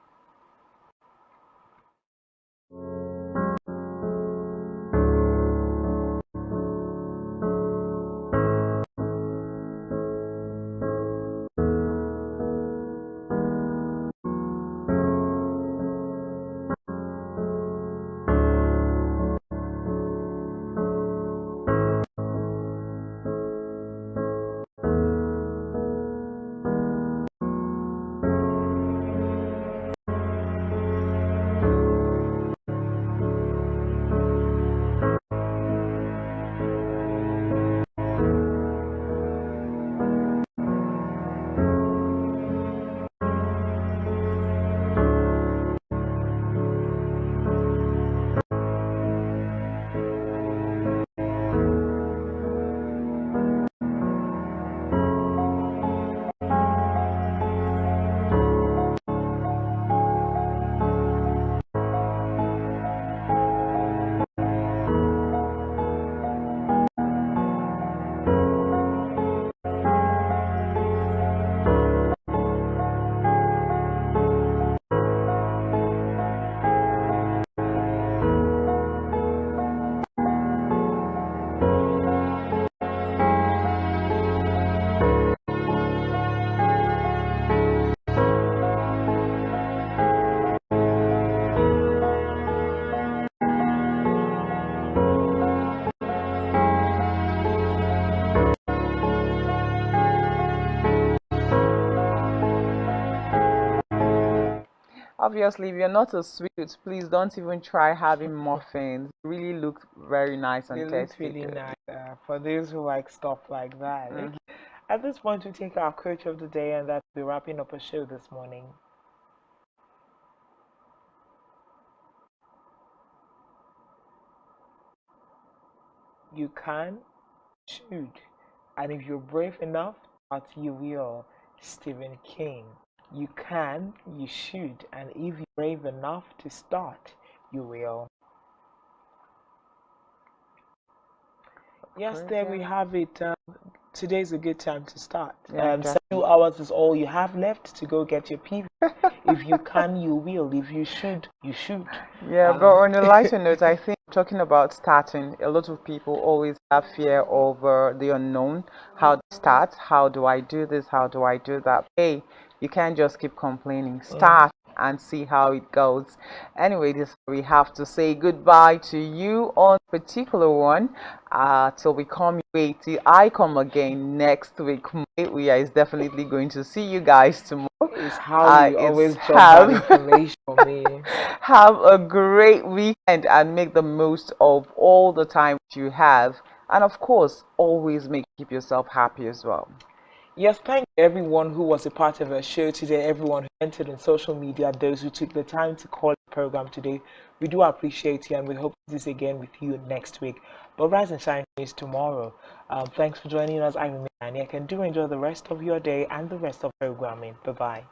Obviously, if you're not a sweet tooth, please don't even try having muffins. They really look very nice and It tasty. looks really nice for those who like stuff like that. Mhm. At this point, we take our quote of the day, and that's be wrapping up a show this morning. You can, should, and if you're brave enough, that you will. Stephen King. You can, you should, and if you're brave enough to start, you will. Yes, there we have it. Today's a good time to start. Yeah, 2 hours is all you have left to go get your PV. If you can, you will. If you should, you should. Yeah, but on a lighter note, I think talking about starting, a lot of people always have fear over the unknown. How to start? How do I do this? How do I do that? Hey, you can't just keep complaining. Start and see how it goes. Anyway, this we have to say goodbye to you on particular one. Till we come your way, till I come again next week. We are definitely going to see you guys tomorrow. It's how you always drop that information for me. Have a great weekend and make the most of all the time you have. And of course, always keep yourself happy as well. Yes, thank you everyone who was a part of our show today, everyone who entered in social media, those who took the time to call the program today. We do appreciate you and we hope to do this again with you next week. But Rise and Shine is tomorrow. Thanks for joining us. I'm INEC and do enjoy the rest of your day and the rest of programming. Bye-bye.